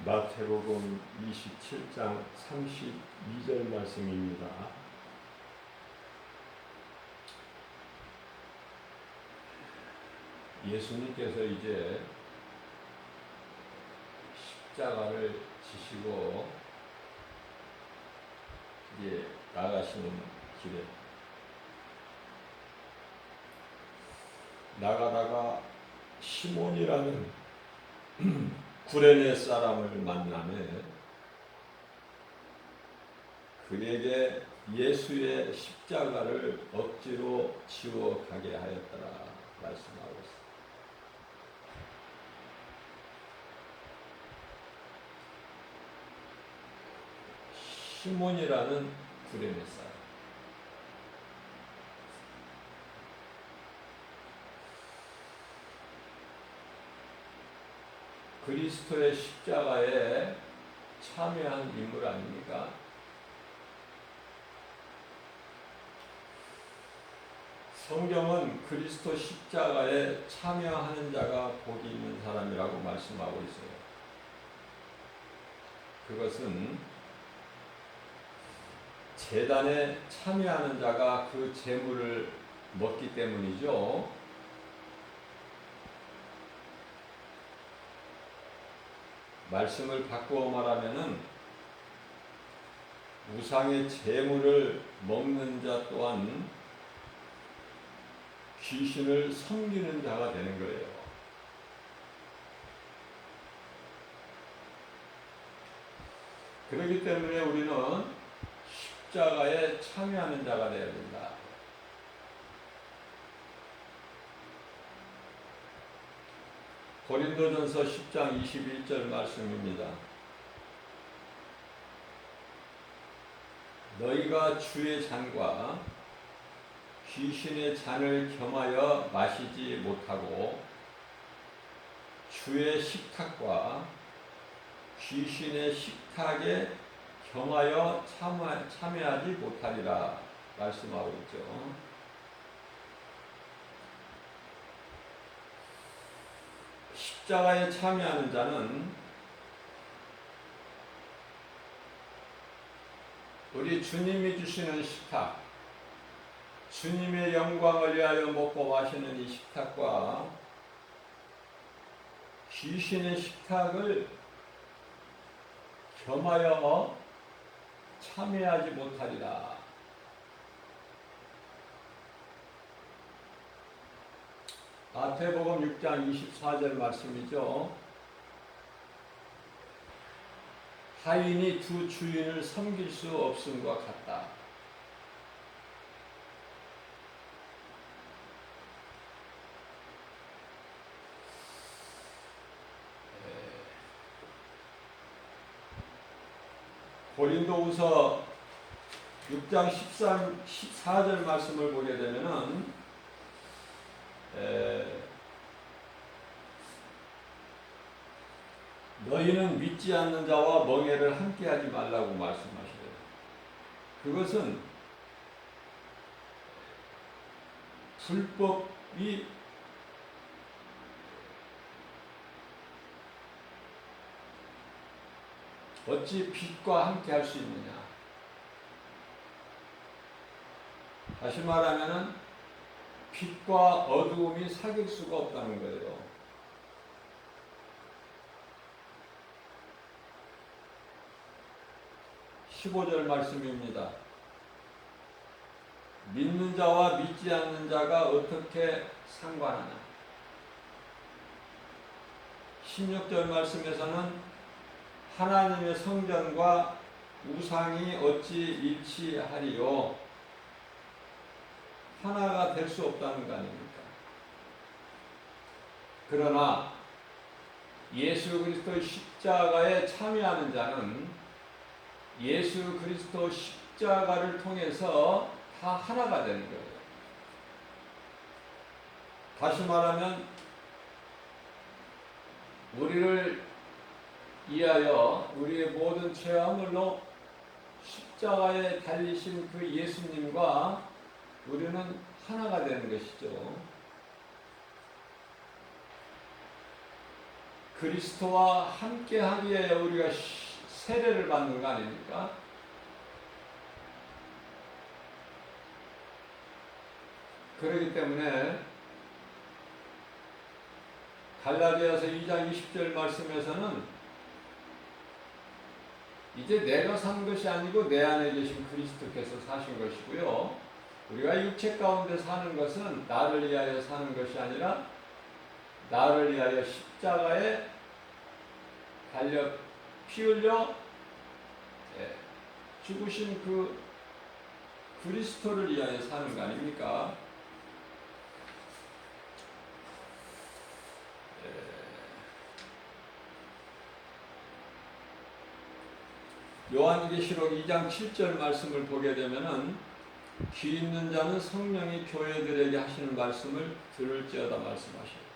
마태복음 27장 32절 말씀입니다. 예수님께서 이제 십자가를 지시고 이제 나가시는 길에 나가다가 시몬이라는 구레네 사람을 만나매 그에게 예수의 십자가를 억지로 지워 가게 하였더라 말씀하고 있습니다. 시몬이라는 구레네 사람. 그리스도의 십자가에 참여한 인물 아닙니까? 성경은 그리스도 십자가에 참여하는 자가 복이 있는 사람이라고 말씀하고 있어요. 그것은 제단에 참여하는 자가 그 제물을 먹기 때문이죠. 말씀을 바꾸어 말하면은 우상의 제물을 먹는 자 또한 귀신을 섬기는 자가 되는 거예요. 그렇기 때문에 우리는 십자가에 참여하는 자가 되어야 된다. 고린도전서 10장 21절 말씀입니다. 너희가 주의 잔과 귀신의 잔을 겸하여 마시지 못하고 주의 식탁과 귀신의 식탁에 겸하여 참여하지 못하리라 말씀하고 있죠. 십자가에 참여하는 자는 우리 주님이 주시는 식탁, 주님의 영광을 위하여 먹고 마시는 이 식탁과 귀신의 식탁을 겸하여 참여하지 못하리라. 마태복음 6장 24절 말씀이죠. 하인이 두 주인을 섬길 수 없음과 같다. 고린도후서 6장 14절 말씀을 보게 되면은 너희는 믿지 않는 자와 멍에를 함께하지 말라고 말씀하시래요. 그것은 불법이 어찌 빛과 함께할 수 있느냐? 다시 말하면은 빛과 어두움이 사귈 수가 없다는 거예요. (15절) 말씀입니다. 믿는 자와 믿지 않는 자가 어떻게 상관하냐? (16절) 말씀에서는 하나님의 성전과 우상이 어찌 일치하리요? 하나가 될 수 없다는 거 아닙니까? 그러나 예수 그리스도의 십자가에 참여하는 자는 예수 그리스도 십자가를 통해서 다 하나가 되는 거예요. 다시 말하면 우리를 위하여 우리의 모든 죄와 허물로 십자가에 달리신 그 예수님과 우리는 하나가 되는 것이죠. 그리스도와 함께 하기에 우리가 세례를 받는 거 아닙니까? 그렇기 때문에 갈라디아서 2장 20절 말씀에서는 이제 내가 산 것이 아니고 내 안에 계신 그리스도께서 사신 것이고요. 우리가 육체 가운데 사는 것은 나를 위하여 사는 것이 아니라 나를 위하여 십자가에 달려 피 흘려 죽으신 그 그리스도를 위하여 사는 거 아닙니까? 요한계시록 2장 7절 말씀을 보게 되면은 귀 있는 자는 성령이 교회들에게 하시는 말씀을 들을지어다 말씀하셔요.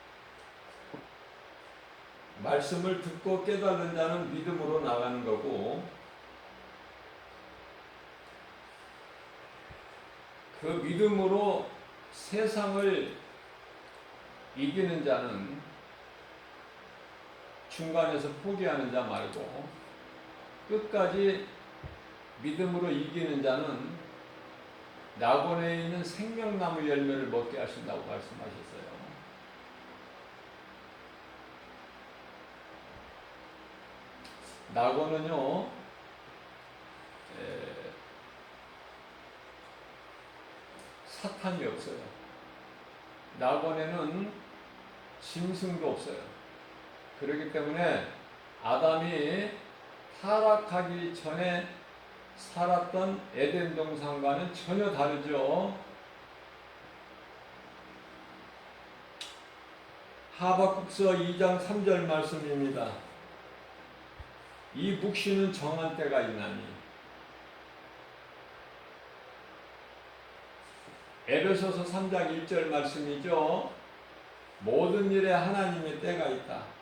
말씀을 듣고 깨달은 자는 믿음으로 나가는 거고, 그 믿음으로 세상을 이기는 자는 중간에서 포기하는 자 말고 끝까지 믿음으로 이기는 자는 낙원에 있는 생명나무 열매를 먹게 하신다고 말씀하셨어요. 낙원은요, 사탄이 없어요. 낙원에는 짐승도 없어요. 그렇기 때문에 아담이 타락하기 전에 살았던 에덴 동산과는 전혀 다르죠. 하박국서 2장 3절 말씀입니다. 이 묵시는 정한 때가 있나니. 에베소서 3장 1절 말씀이죠. 모든 일에 하나님의 때가 있다.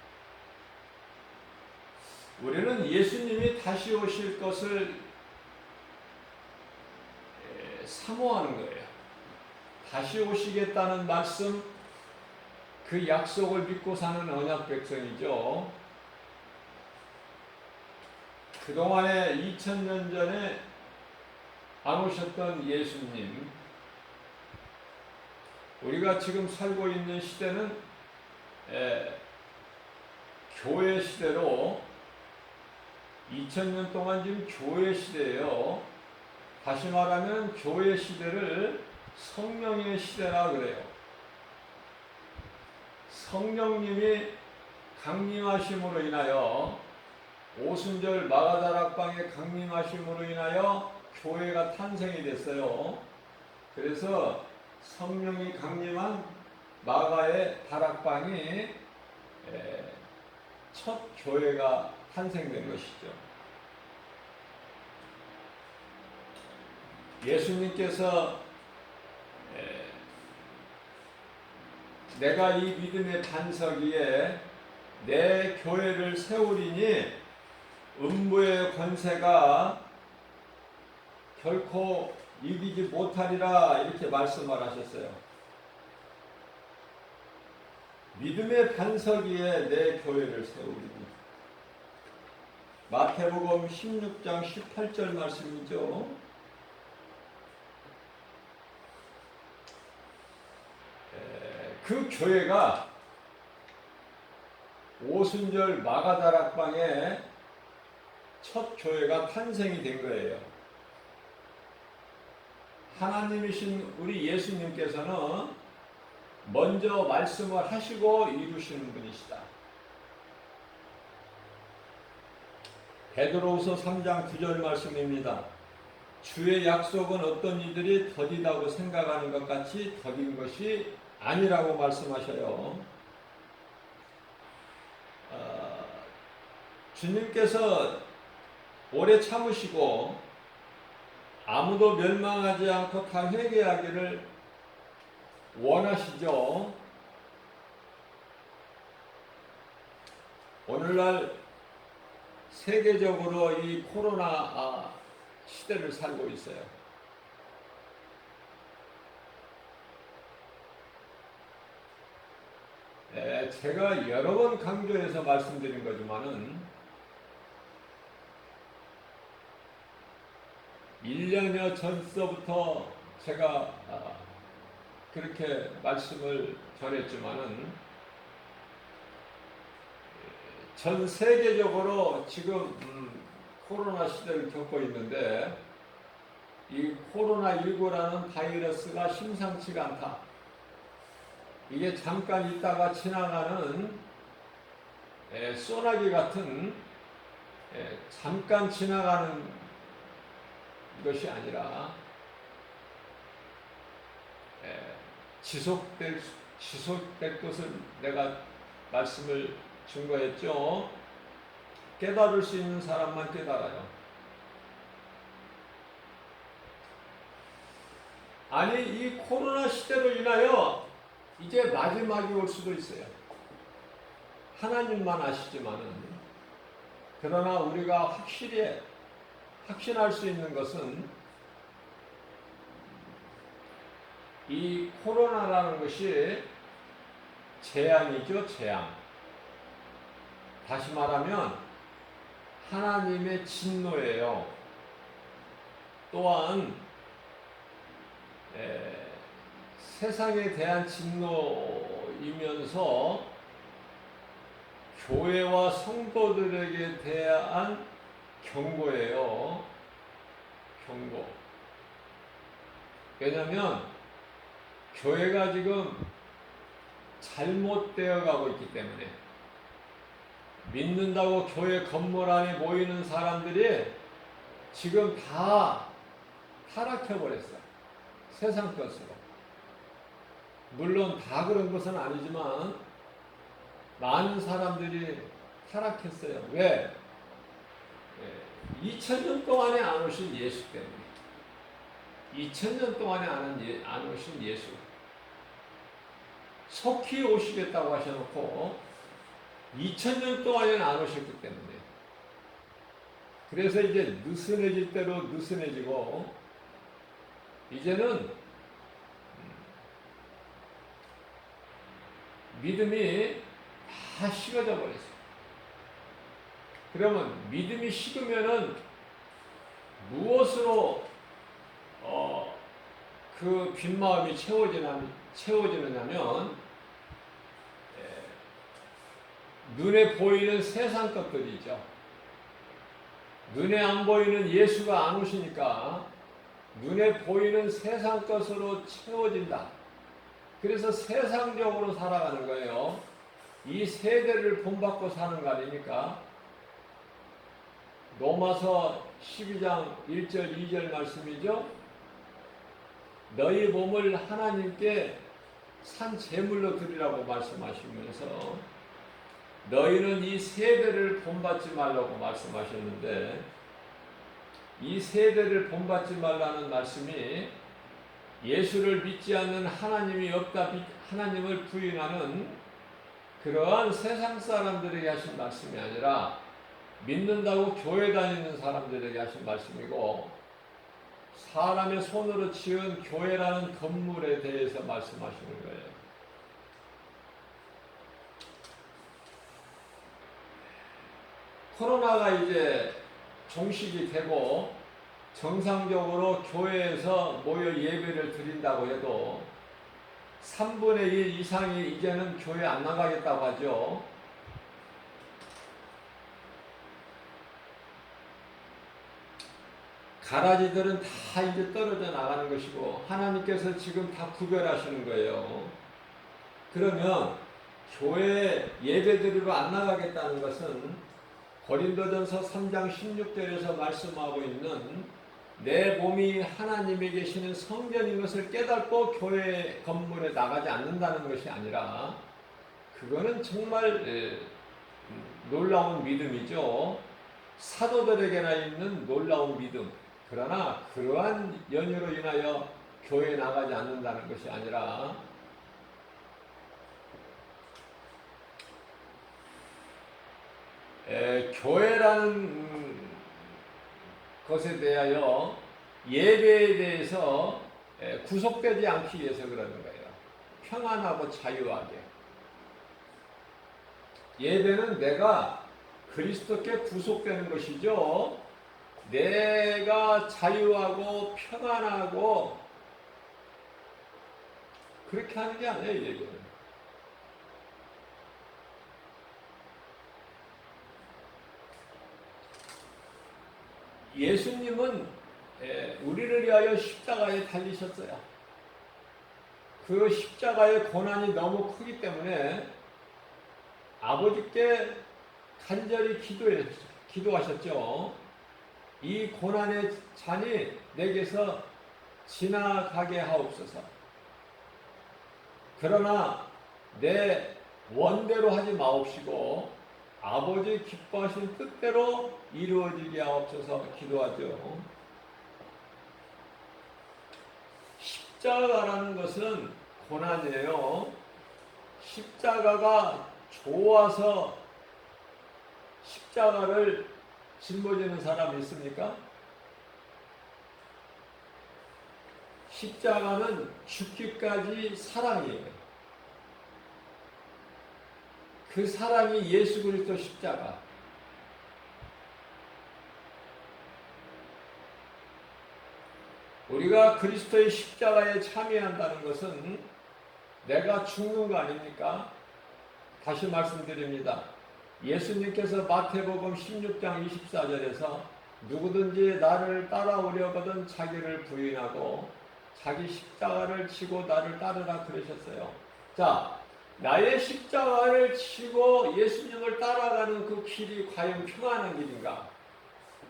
우리는 예수님이 다시 오실 것을 사모하는 거예요. 다시 오시겠다는 말씀, 그 약속을 믿고 사는 언약 백성이죠. 그동안에 2000년 전에 안 오셨던 예수님, 우리가 지금 살고 있는 시대는 교회 시대로 2000년 동안 지금 교회 시대예요. 다시 말하면 교회 시대를 성령의 시대라 그래요. 성령님이 강림하심으로 인하여 오순절 마가다락방의 강림하심으로 인하여 교회가 탄생이 됐어요. 그래서 성령이 강림한 마가의 다락방이 첫 교회가 탄생된 것이죠. 예수님께서 내가 이 믿음의 반석 위에 내 교회를 세우리니 음부의 권세가 결코 이기지 못하리라, 이렇게 말씀을 하셨어요. 믿음의 반석 위에 내 교회를 세우리니. 마태복음 16장 18절 말씀이죠. 그 교회가 오순절 마가다락방에 첫 교회가 탄생이 된 거예요. 하나님이신 우리 예수님께서는 먼저 말씀을 하시고 이루시는 분이시다. 베드로후서 3장 9절 말씀입니다. 주의 약속은 어떤 이들이 더디다고 생각하는 것 같이 더딘 것이 아니라고 말씀하셔요. 주님께서 오래 참으시고 아무도 멸망하지 않고 다 회개하기를 원하시죠. 오늘날 세계적으로 이 코로나 시대를 살고 있어요. 제가 여러 번 강조해서 말씀드린 거지만은 1년여 전서부터 제가 그렇게 말씀을 전했지만은 전 세계적으로 지금 코로나 시대를 겪고 있는데 이 코로나19라는 바이러스가 심상치가 않다. 이게 잠깐 있다가 지나가는 소나기 같은 잠깐 지나가는 것이 아니라 지속될 것을 내가 말씀을 증거했죠. 깨달을 수 있는 사람만 깨달아요. 아니 이 코로나 시대로 인하여 이제 마지막이 올 수도 있어요. 하나님만 아시지만은. 그러나 우리가 확신할 수 있는 것은 이 코로나라는 것이 재앙이죠, 재앙. 다시 말하면 하나님의 진노예요. 또한 세상에 대한 진노이면서 교회와 성도들에게 대한 경고예요. 경고. 왜냐하면 교회가 지금 잘못되어 가고 있기 때문에 믿는다고 교회 건물 안에 모이는 사람들이 지금 다 타락해버렸어요. 세상 것으로. 물론 다 그런 것은 아니지만 많은 사람들이 타락했어요. 왜? 2000년 동안에 안 오신 예수 때문에. 2000년 동안에 안 오신 예수. 속히 오시겠다고 하셔놓고 2000년 동안에는 안 오셨기 때문에. 그래서 이제 느슨해질 대로 느슨해지고 이제는 믿음이 다 식어져 버렸어요. 그러면 믿음이 식으면은 무엇으로 그 빈마음이 채워지느냐면 눈에 보이는 세상 것들이죠. 눈에 안 보이는 예수가 안 오시니까 눈에 보이는 세상 것으로 채워진다. 그래서 세상적으로 살아가는 거예요. 이 세대를 본받고 사는 거 아닙니까? 로마서 12장 1절 2절 말씀이죠. 너희 몸을 하나님께 산 제물로 드리라고 말씀하시면서 너희는 이 세대를 본받지 말라고 말씀하셨는데 이 세대를 본받지 말라는 말씀이 예수를 믿지 않는 하나님이 없다, 하나님을 부인하는 그러한 세상 사람들에게 하신 말씀이 아니라 믿는다고 교회 다니는 사람들에게 하신 말씀이고 사람의 손으로 지은 교회라는 건물에 대해서 말씀하시는 거예요. 코로나가 이제 종식이 되고 정상적으로 교회에서 모여 예배를 드린다고 해도 3분의 1 이상이 이제는 교회 안 나가겠다고 하죠. 가라지들은 다 이제 떨어져 나가는 것이고 하나님께서 지금 다 구별하시는 거예요. 그러면 교회 예배드리러 안 나가겠다는 것은 고린도전서 3장 16절에서 말씀하고 있는 내 몸이 하나님에 계시는 성전인 것을 깨닫고 교회 건물에 나가지 않는다는 것이 아니라 그거는 정말 놀라운 믿음이죠. 사도들에게나 있는 놀라운 믿음. 그러나 그러한 연유로 인하여 교회에 나가지 않는다는 것이 아니라 교회라는 것에 대하여 예배에 대해서 구속되지 않기 위해서 그러는 거예요. 평안하고 자유하게. 예배는 내가 그리스도께 구속되는 것이죠. 내가 자유하고 평안하고 그렇게 하는 게 아니에요, 예배는. 예수님은 우리를 위하여 십자가에 달리셨어요. 그 십자가의 고난이 너무 크기 때문에 아버지께 간절히 기도하셨죠. 이 고난의 잔이 내게서 지나가게 하옵소서. 그러나 내 원대로 하지 마옵시고 아버지 기뻐하신 뜻대로 이루어지게 하옵소서 기도하죠. 십자가라는 것은 고난이에요. 십자가가 좋아서 십자가를 짊어지는 사람이 있습니까? 십자가는 죽기까지 사랑이에요. 그 사랑이 예수 그리스도 십자가. 우리가 그리스도의 십자가에 참여한다는 것은 내가 죽는 거 아닙니까? 다시 말씀드립니다. 예수님께서 마태복음 16장 24절에서 누구든지 나를 따라오려거든 자기를 부인하고 자기 십자가를 지고 나를 따르라 그러셨어요. 자, 나의 십자가를 지고 예수님을 따라가는 그 길이 과연 평안한 길인가?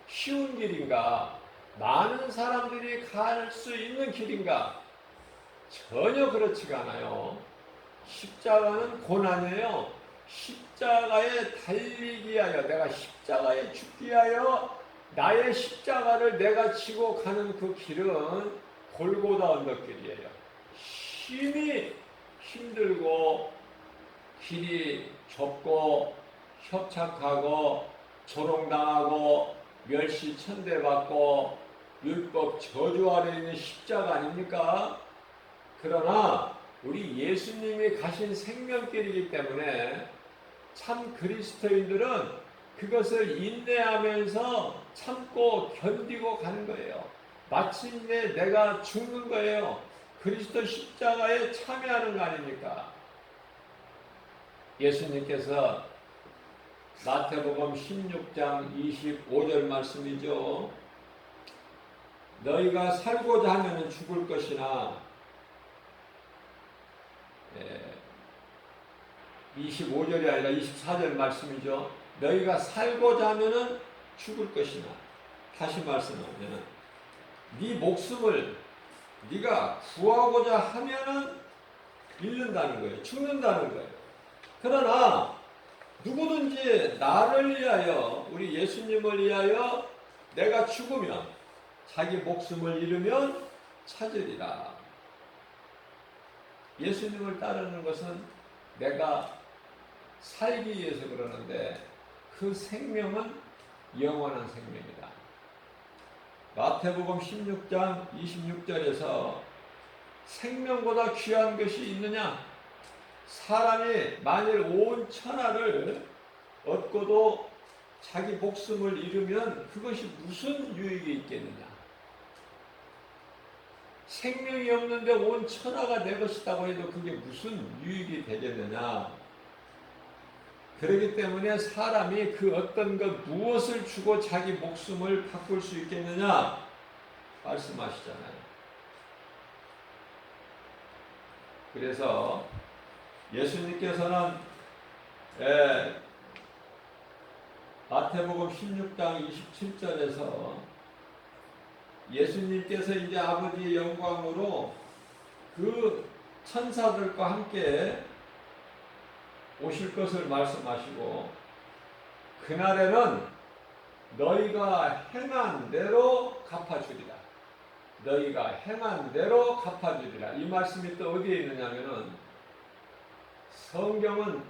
쉬운 길인가? 많은 사람들이 갈 수 있는 길인가? 전혀 그렇지가 않아요. 십자가는 고난이에요. 십자가에 달리기 위하여, 내가 십자가에 죽기 위하여 나의 십자가를 내가 지고 가는 그 길은 골고다 언덕길이에요. 힘이 힘들고 길이 좁고 협착하고 조롱당하고 멸시 천대받고 율법 저주 아래 있는 십자가 아닙니까? 그러나 우리 예수님이 가신 생명길이기 때문에 참 그리스도인들은 그것을 인내하면서 참고 견디고 가는 거예요. 마침내 내가 죽는 거예요. 그리스도 십자가에 참여하는 거 아닙니까? 예수님께서 마태복음 16장 25절 말씀이죠. 너희가 살고자 하면 죽을 것이나 25절이 아니라 24절 말씀이죠. 너희가 살고자 하면 죽을 것이나 다시 말씀하면 네 목숨을 네가 구하고자 하면은 잃는다는 거예요. 죽는다는 거예요. 그러나 누구든지 나를 위하여 우리 예수님을 위하여 내가 죽으면 자기 목숨을 잃으면 찾으리라. 예수님을 따르는 것은 내가 살기 위해서 그러는데 그 생명은 영원한 생명이다. 마태복음 16장 26절에서 생명보다 귀한 것이 있느냐? 사람이 만일 온 천하를 얻고도 자기 목숨을 잃으면 그것이 무슨 유익이 있겠느냐? 생명이 없는데 온 천하가 내 것이라고 해도 그게 무슨 유익이 되겠느냐? 그렇기 때문에 사람이 그 어떤 것 무엇을 주고 자기 목숨을 바꿀 수 있겠느냐? 말씀하시잖아요. 그래서 예수님께서는 마태복음 16장 27절에서 예수님께서 이제 아버지의 영광으로 그 천사들과 함께 오실 것을 말씀하시고 그날에는 너희가 행한 대로 갚아주리라. 너희가 행한 대로 갚아주리라. 이 말씀이 또 어디에 있느냐면은 성경은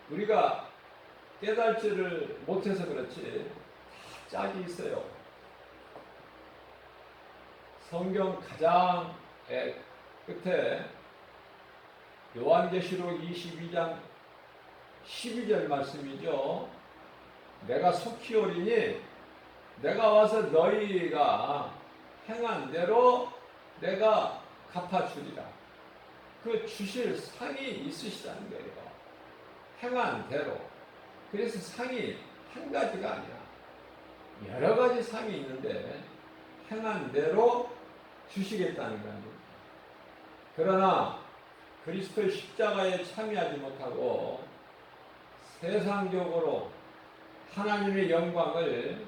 우리가 깨달지를 못해서 그렇지 다 짝이 있어요. 성경 가장 끝에 요한계시록 22장 12절 말씀이죠. 내가 속히 오리니 내가 와서 너희가 행한 대로 내가 갚아주리라. 그 주실 상이 있으시다는 거예요. 행한 대로. 그래서 상이 한 가지가 아니야. 여러 가지 상이 있는데 행한 대로 주시겠다는 거예요. 그러나 그리스도의 십자가에 참여하지 못하고 세상적으로 하나님의 영광을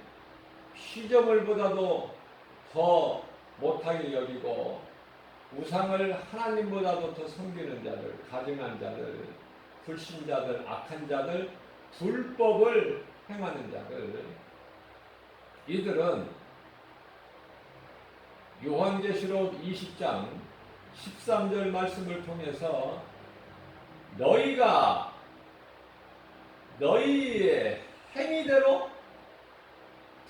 피조물보다도 더 못하게 여기고 우상을 하나님보다도 더 섬기는 자들, 가증한 자들, 불신자들, 악한 자들, 불법을 행하는 자들, 이들은 요한계시록 20장 13절 말씀을 통해서 너희가 너희의 행위대로,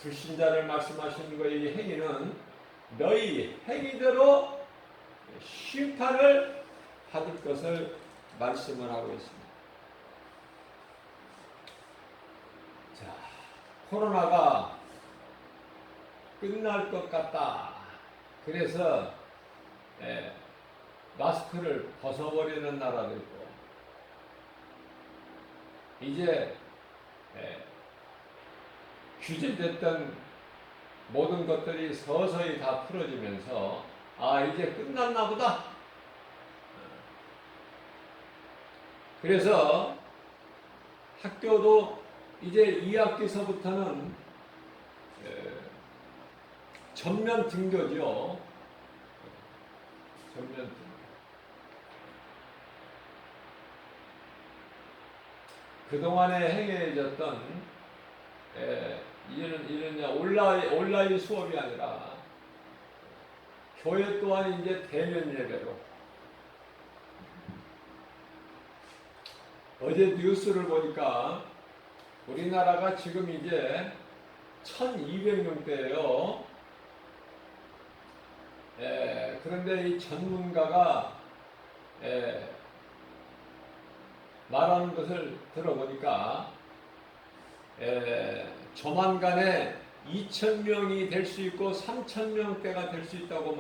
불신자를 말씀하시는 거의 행위는 너희 행위대로 심판을 받을 것을 말씀을 하고 있습니다. 자, 코로나가 끝날 것 같다. 그래서 마스크를 벗어버리는 나라도 있고, 이제 규제됐던 모든 것들이 서서히 다 풀어지면서 이제 끝났나 보다. 그래서 학교도 이제 2학기서부터는 전면 등교죠. 전면 등교. 그동안에 행해졌던 이런 온라인 수업이 아니라 교회 또한 이제 대면 예배로. 어제 뉴스를 보니까 우리나라가 지금 이제 1200명대예요. 그런데 이 전문가가 말하는 것을 들어보니까 조만간에 2000명이 될 수 있고 3000명대가 될 수 있다고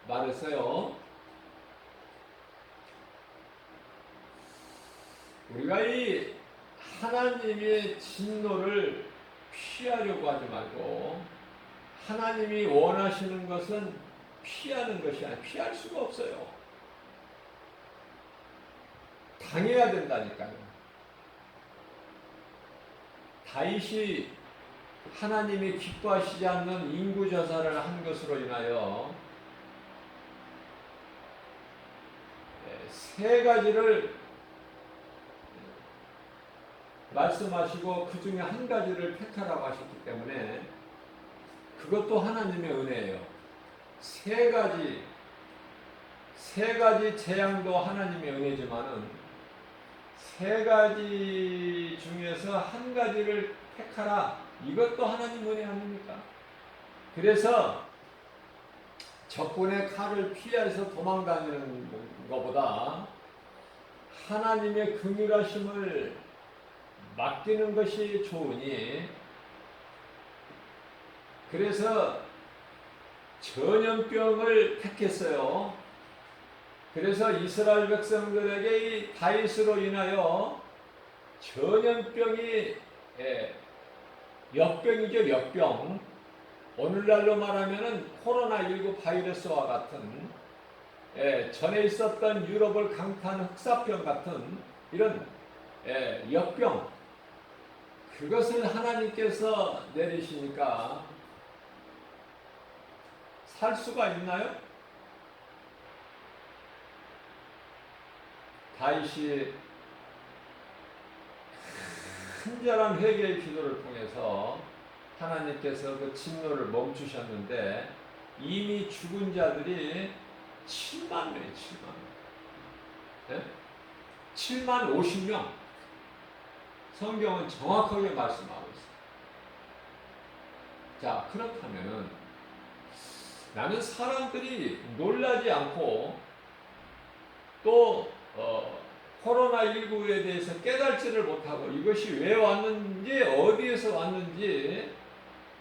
말했어요. 우리가 이 하나님의 진노를 피하려고 하지 말고 하나님이 원하시는 것은 피하는 것이 아니라 피할 수가 없어요. 당해야 된다니까요. 다윗이 하나님이 기뻐하시지 않는 인구조사를 한 것으로 인하여 세 가지를 말씀하시고 그 중에 한 가지를 택하라고 하셨기 때문에 그것도 하나님의 은혜예요. 세 가지 재앙도 하나님의 은혜지만은 세 가지 중에서 한 가지를 택하라, 이것도 하나님 은혜 아닙니까? 그래서 적군의 칼을 피해서 도망다니는 것보다 하나님의 긍휼하심을 맡기는 것이 좋으니, 그래서 전염병을 택했어요. 그래서 이스라엘 백성들에게 이 다윗으로 인하여 전염병이 역병이죠, 역병. 오늘날로 말하면은 코로나19 바이러스와 같은 전에 있었던 유럽을 강타하는 흑사병 같은 이런 역병, 그것을 하나님께서 내리시니까 살 수가 있나요? 다윗이 간절한 회개의 기도를 통해서 하나님께서 그 진노를 멈추셨는데 이미 죽은 자들이 7만 명이에요. 7만 50명. 성경은 정확하게 말씀하고 있어요. 자, 그렇다면 나는 사람들이 놀라지 않고 또 코로나19에 대해서 깨달지를 못하고 이것이 왜 왔는지 어디에서 왔는지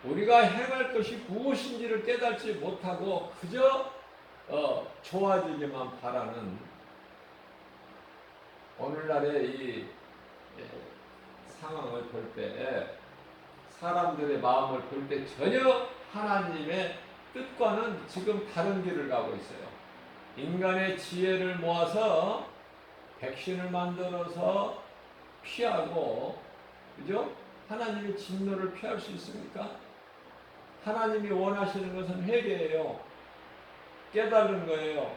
우리가 행할 것이 무엇인지를 깨닫지 못하고 그저 좋아지기만 바라는 오늘날의 이 상황을 볼 때 사람들의 마음을 볼 때 전혀 하나님의 뜻과는 지금 다른 길을 가고 있어요. 인간의 지혜를 모아서 백신을 만들어서 피하고, 그죠? 하나님의 진노를 피할 수 있습니까? 하나님이 원하시는 것은 회개예요. 깨달은 거예요.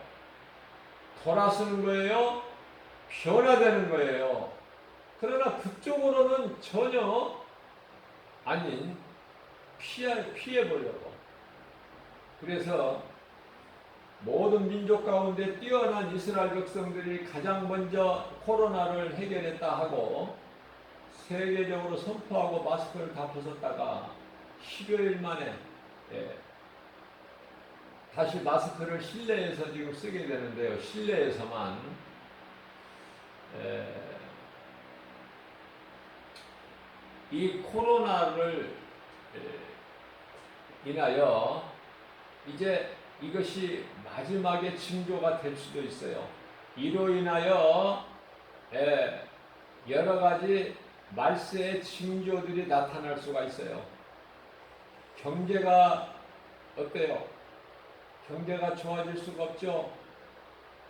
돌아서는 거예요. 변화되는 거예요. 그러나 그쪽으로는 전혀 아닌 피해보려고. 그래서 모든 민족 가운데 뛰어난 이스라엘 백성들이 가장 먼저 코로나를 해결했다 하고 세계적으로 선포하고 마스크를 다 벗었다가 10여일 만에 다시 마스크를 실내에서 지금 쓰게 되는데요. 실내에서만 이 코로나를 인하여 이제 이것이 마지막의 징조가 될 수도 있어요. 이로 인하여 여러 가지 말세의 징조들이 나타날 수가 있어요. 경제가 어때요? 경제가 좋아질 수가 없죠.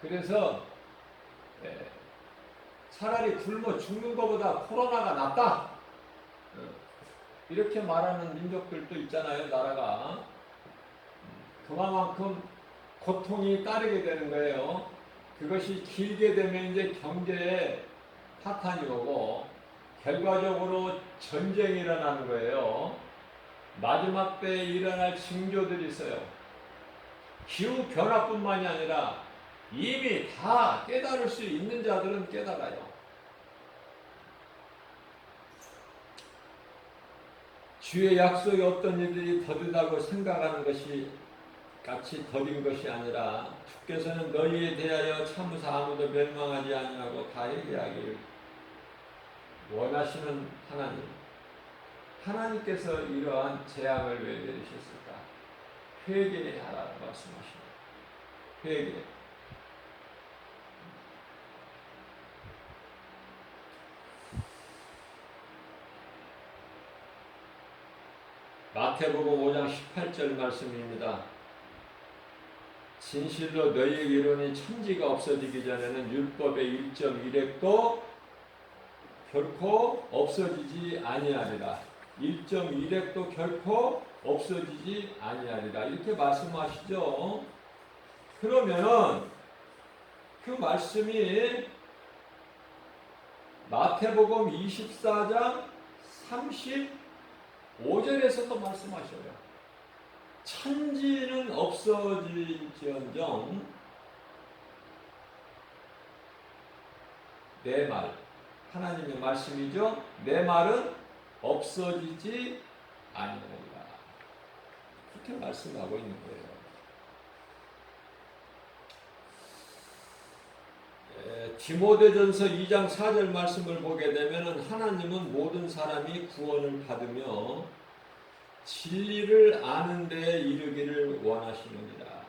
그래서 차라리 굶어 죽는 것보다 코로나가 낫다. 이렇게 말하는 민족들도 있잖아요. 나라가. 그만큼 고통이 따르게 되는 거예요. 그것이 길게 되면 이제 경제에 파탄이 오고 결과적으로 전쟁이 일어나는 거예요. 마지막 때에 일어날 징조들이 있어요. 기후 변화뿐만이 아니라 이미 다 깨달을 수 있는 자들은 깨달아요. 주의 약속이 어떤 일들이 더디다고 생각하는 것이 같이 더딘 것이 아니라 주께서는 너희에 대하여 참으사 아무도 멸망하지 아니하고 다 회개하기를 원하시는 하나님. 하나님께서 이러한 재앙을 왜 내리셨을까? 회개하라고 말씀하십니다. 회개. 마태복음 5장 18절 말씀입니다. 진실로 너희에게 이르노니 천지가 없어지기 전에는 율법의 1.1획도 결코 없어지지 아니하리라. 1.1획도 결코 없어지지 아니하리라. 이렇게 말씀하시죠. 그러면은 그 말씀이 마태복음 24장 35절에서도 말씀하셔요. 천지는 없어질지언정 내 말, 하나님의 말씀이죠. 내 말은 없어지지 아니하리라. 그렇게 말씀하고 있는 거예요. 디모데전서 2장 4절 말씀을 보게 되면 하나님은 모든 사람이 구원을 받으며 진리를 아는 데 이르기를 원하시느니라.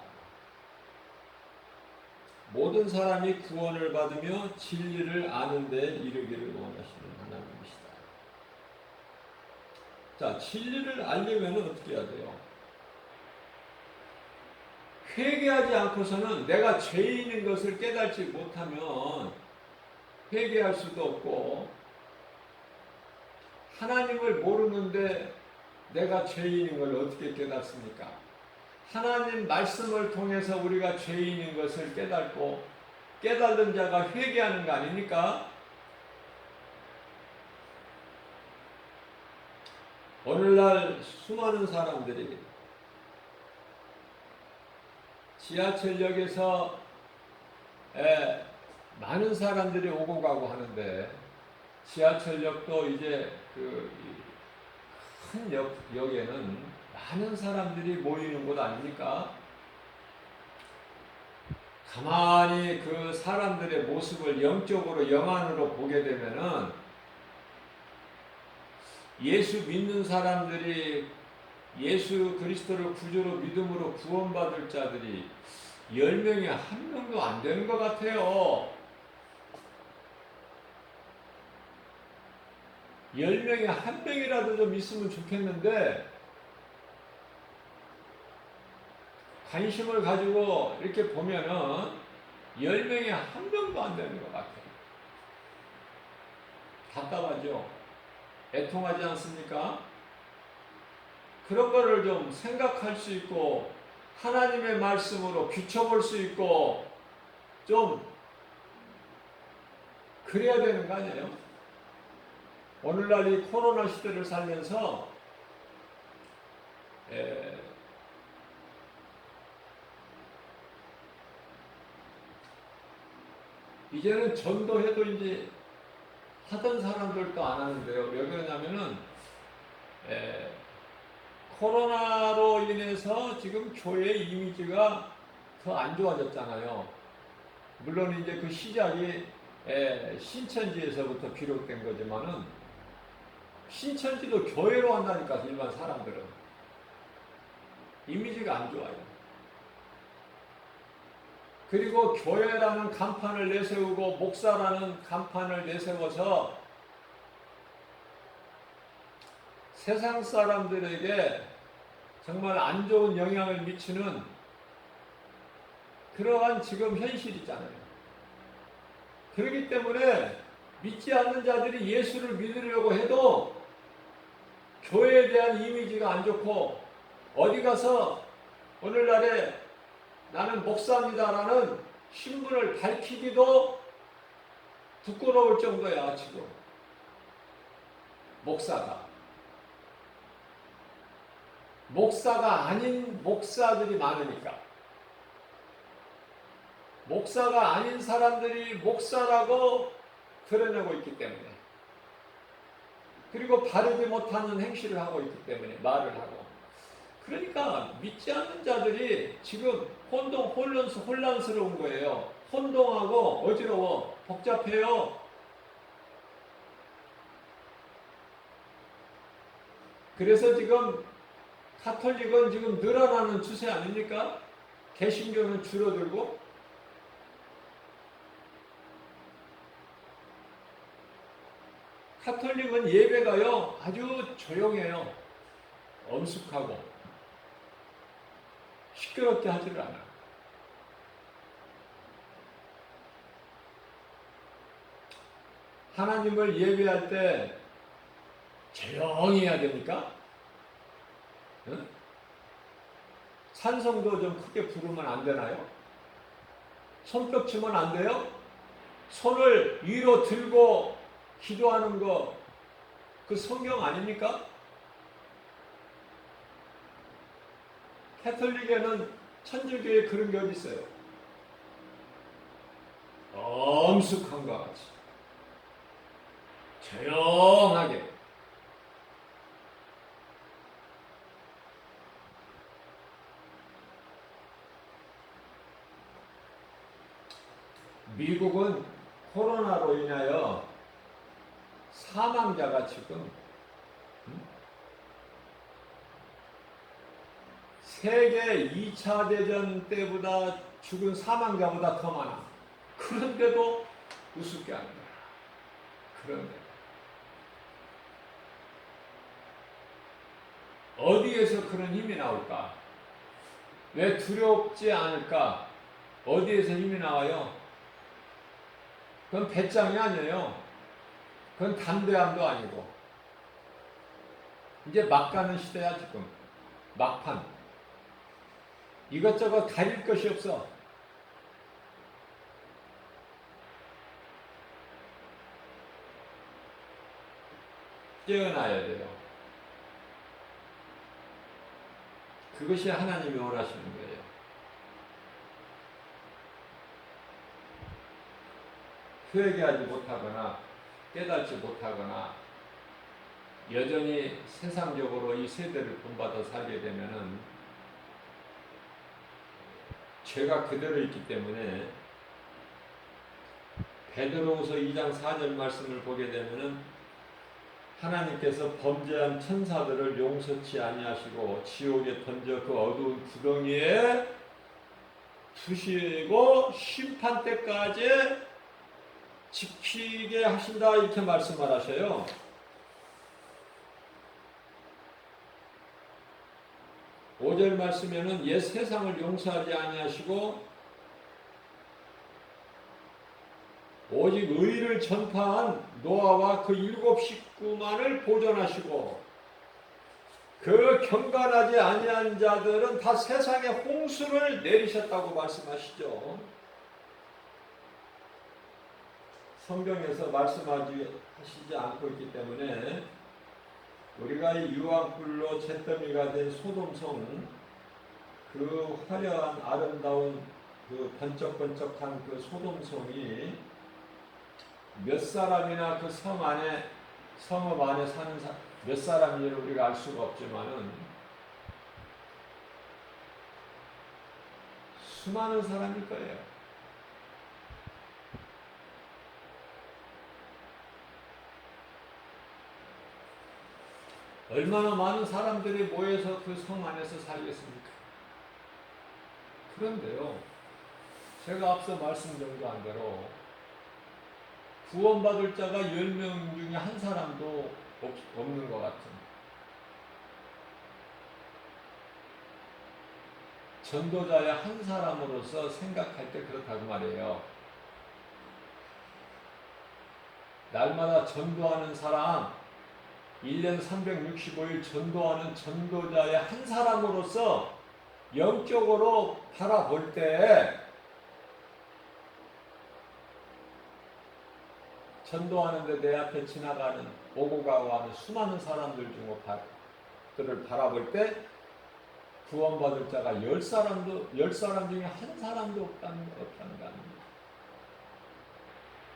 모든 사람이 구원을 받으며 진리를 아는 데 이르기를 원하시는 하나님이시다. 자, 진리를 알려면 어떻게 해야 돼요? 회개하지 않고서는 내가 죄인인 것을 깨닫지 못하면 회개할 수도 없고, 하나님을 모르는데 내가 죄인인 걸 어떻게 깨닫습니까? 하나님 말씀을 통해서 우리가 죄인인 것을 깨닫고 깨달은 자가 회개하는 거 아닙니까? 오늘날 수많은 사람들이 지하철역에서 많은 사람들이 오고 가고 하는데 지하철역도 이제 큰 역에는 많은 사람들이 모이는 곳 아닙니까? 가만히 그 사람들의 모습을 영적으로 영안으로 보게 되면은 예수 믿는 사람들이 예수 그리스도를 구주로 믿음으로 구원받을 자들이 10명에 1명도 안 되는 것 같아요. 10명에 1명이라도 좀 있으면 좋겠는데 관심을 가지고 이렇게 보면은 10명에 1명도 안 되는 것 같아요. 답답하죠? 애통하지 않습니까? 그런 거를 좀 생각할 수 있고 하나님의 말씀으로 비춰볼 수 있고 좀 그래야 되는 거 아니에요? 오늘날 이 코로나 시대를 살면서 이제는 전도해도 이제 하던 사람들도 안 하는데요. 왜 그러냐면은 코로나로 인해서 지금 교회의 이미지가 더 안 좋아졌잖아요. 물론 이제 그 시작이 신천지에서부터 비롯된 거지만은 신천지도 교회로 한다니까 일반 사람들은 이미지가 안 좋아요. 그리고 교회라는 간판을 내세우고 목사라는 간판을 내세워서 세상 사람들에게 정말 안 좋은 영향을 미치는 그러한 지금 현실이잖아요. 그렇기 때문에 믿지 않는 자들이 예수를 믿으려고 해도 교회에 대한 이미지가 안 좋고 어디 가서 오늘날에 나는 목사입니다라는 신분을 밝히기도 부끄러울 정도야 지금. 목사가 아닌 목사들이 많으니까. 목사가 아닌 사람들이 목사라고 드러내고 있기 때문에, 그리고 바르지 못하는 행실을 하고 있기 때문에 말을 하고, 그러니까 믿지 않는 자들이 지금 혼란스러운 거예요. 혼동하고 어지러워, 복잡해요. 그래서 지금 가톨릭은 지금 늘어나는 추세 아닙니까? 개신교는 줄어들고. 가톨릭은 예배가요 아주 조용해요. 엄숙하고 시끄럽게 하지를 않아. 하나님을 예배할 때 조용히 해야 됩니까? 응? 찬송도 좀 크게 부르면 안 되나요? 손뼉 치면 안 돼요? 손을 위로 들고 기도하는 거, 그 성경 아닙니까? 캐톨릭에는 천주교에 그런 게 어디 있어요? 엄숙한 것 같이 조용하게. 미국은 코로나로 인하여 사망자가 지금 세계 2차 대전 때보다 죽은 사망자보다 더 많아. 그런데도 우습게 하는 거야. 그런데 어디에서 그런 힘이 나올까? 왜 두렵지 않을까? 어디에서 힘이 나와요? 그건 배짱이 아니에요. 그건 담대함도 아니고. 이제 막 가는 시대야 지금. 막판. 이것저것 가릴 것이 없어. 깨어나야 돼요. 그것이 하나님이 원하시는 거예요. 회개하지 못하거나 깨닫지 못하거나 여전히 세상적으로 이 세대를 본받아 살게 되면은 죄가 그대로 있기 때문에 베드로후서 2장 4절 말씀을 보게 되면은 하나님께서 범죄한 천사들을 용서치 아니하시고 지옥에 던져 그 어두운 구덩이에 두시고 심판 때까지 지키게 하신다 이렇게 말씀을 하셔요. 오절 말씀에는 옛 세상을 용서하지 아니하시고 오직 의를 전파한 노아와 그 7 식구만을 보존하시고 그 경건하지 아니한 자들은 다 세상에 홍수를 내리셨다고 말씀하시죠. 성경에서 말씀하시지 않고 있기 때문에 우리가 이 유황불로 잿더미가 된 소돔성 그 화려한 아름다운 그 번쩍번쩍한 그 소돔성이 몇 사람이나 그 섬 안에 성읍 안에 사는 몇 사람인지를 우리가 알 수가 없지만은 수많은 사람일 거예요. 얼마나 많은 사람들이 모여서 그 성 안에서 살겠습니까? 그런데요, 제가 앞서 말씀드린 대로 구원받을 자가 10명 중에 한 사람도 없는 것 같은 전도자의 한 사람으로서 생각할 때 그렇다고 말이에요. 날마다 전도하는 사람, 1년 365일 전도하는 전도자의 한 사람으로서 영적으로 바라볼 때 전도하는데 내 앞에 지나가는 오고 가고 하는 수많은 사람들 중을 바라볼 때 구원받을 자가 10사람 중에 한 사람도 없다는 거 아닙니까?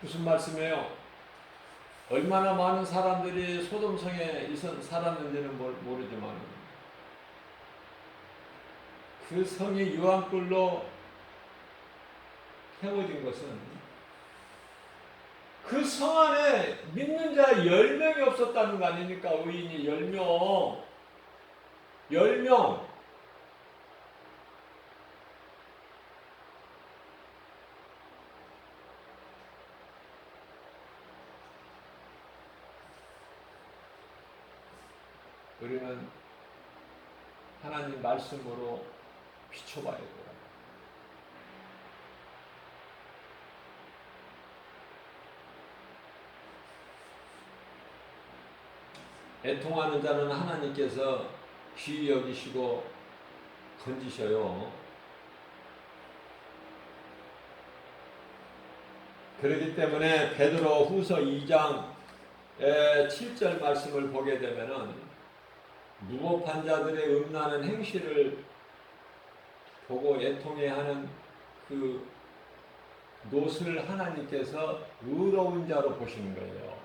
무슨 말씀이에요? 얼마나 많은 사람들이 소돔성에 살았는지는 모르지만 그 성이 유황불로 태워진 것은 그 성 안에 믿는 자 10명이 없었다는 거 아닙니까? 의인이 10명. 10명. 우리는 하나님 말씀으로 비춰봐야 돼요. 애통하는 자는 하나님께서 귀히 여기시고 건지셔요. 그렇기 때문에 베드로후서 2장 7절 말씀을 보게 되면은 무법한 자들의 음란한 행실을 보고 애통해하는 그 롯을 하나님께서 의로운 자로 보시는 거예요.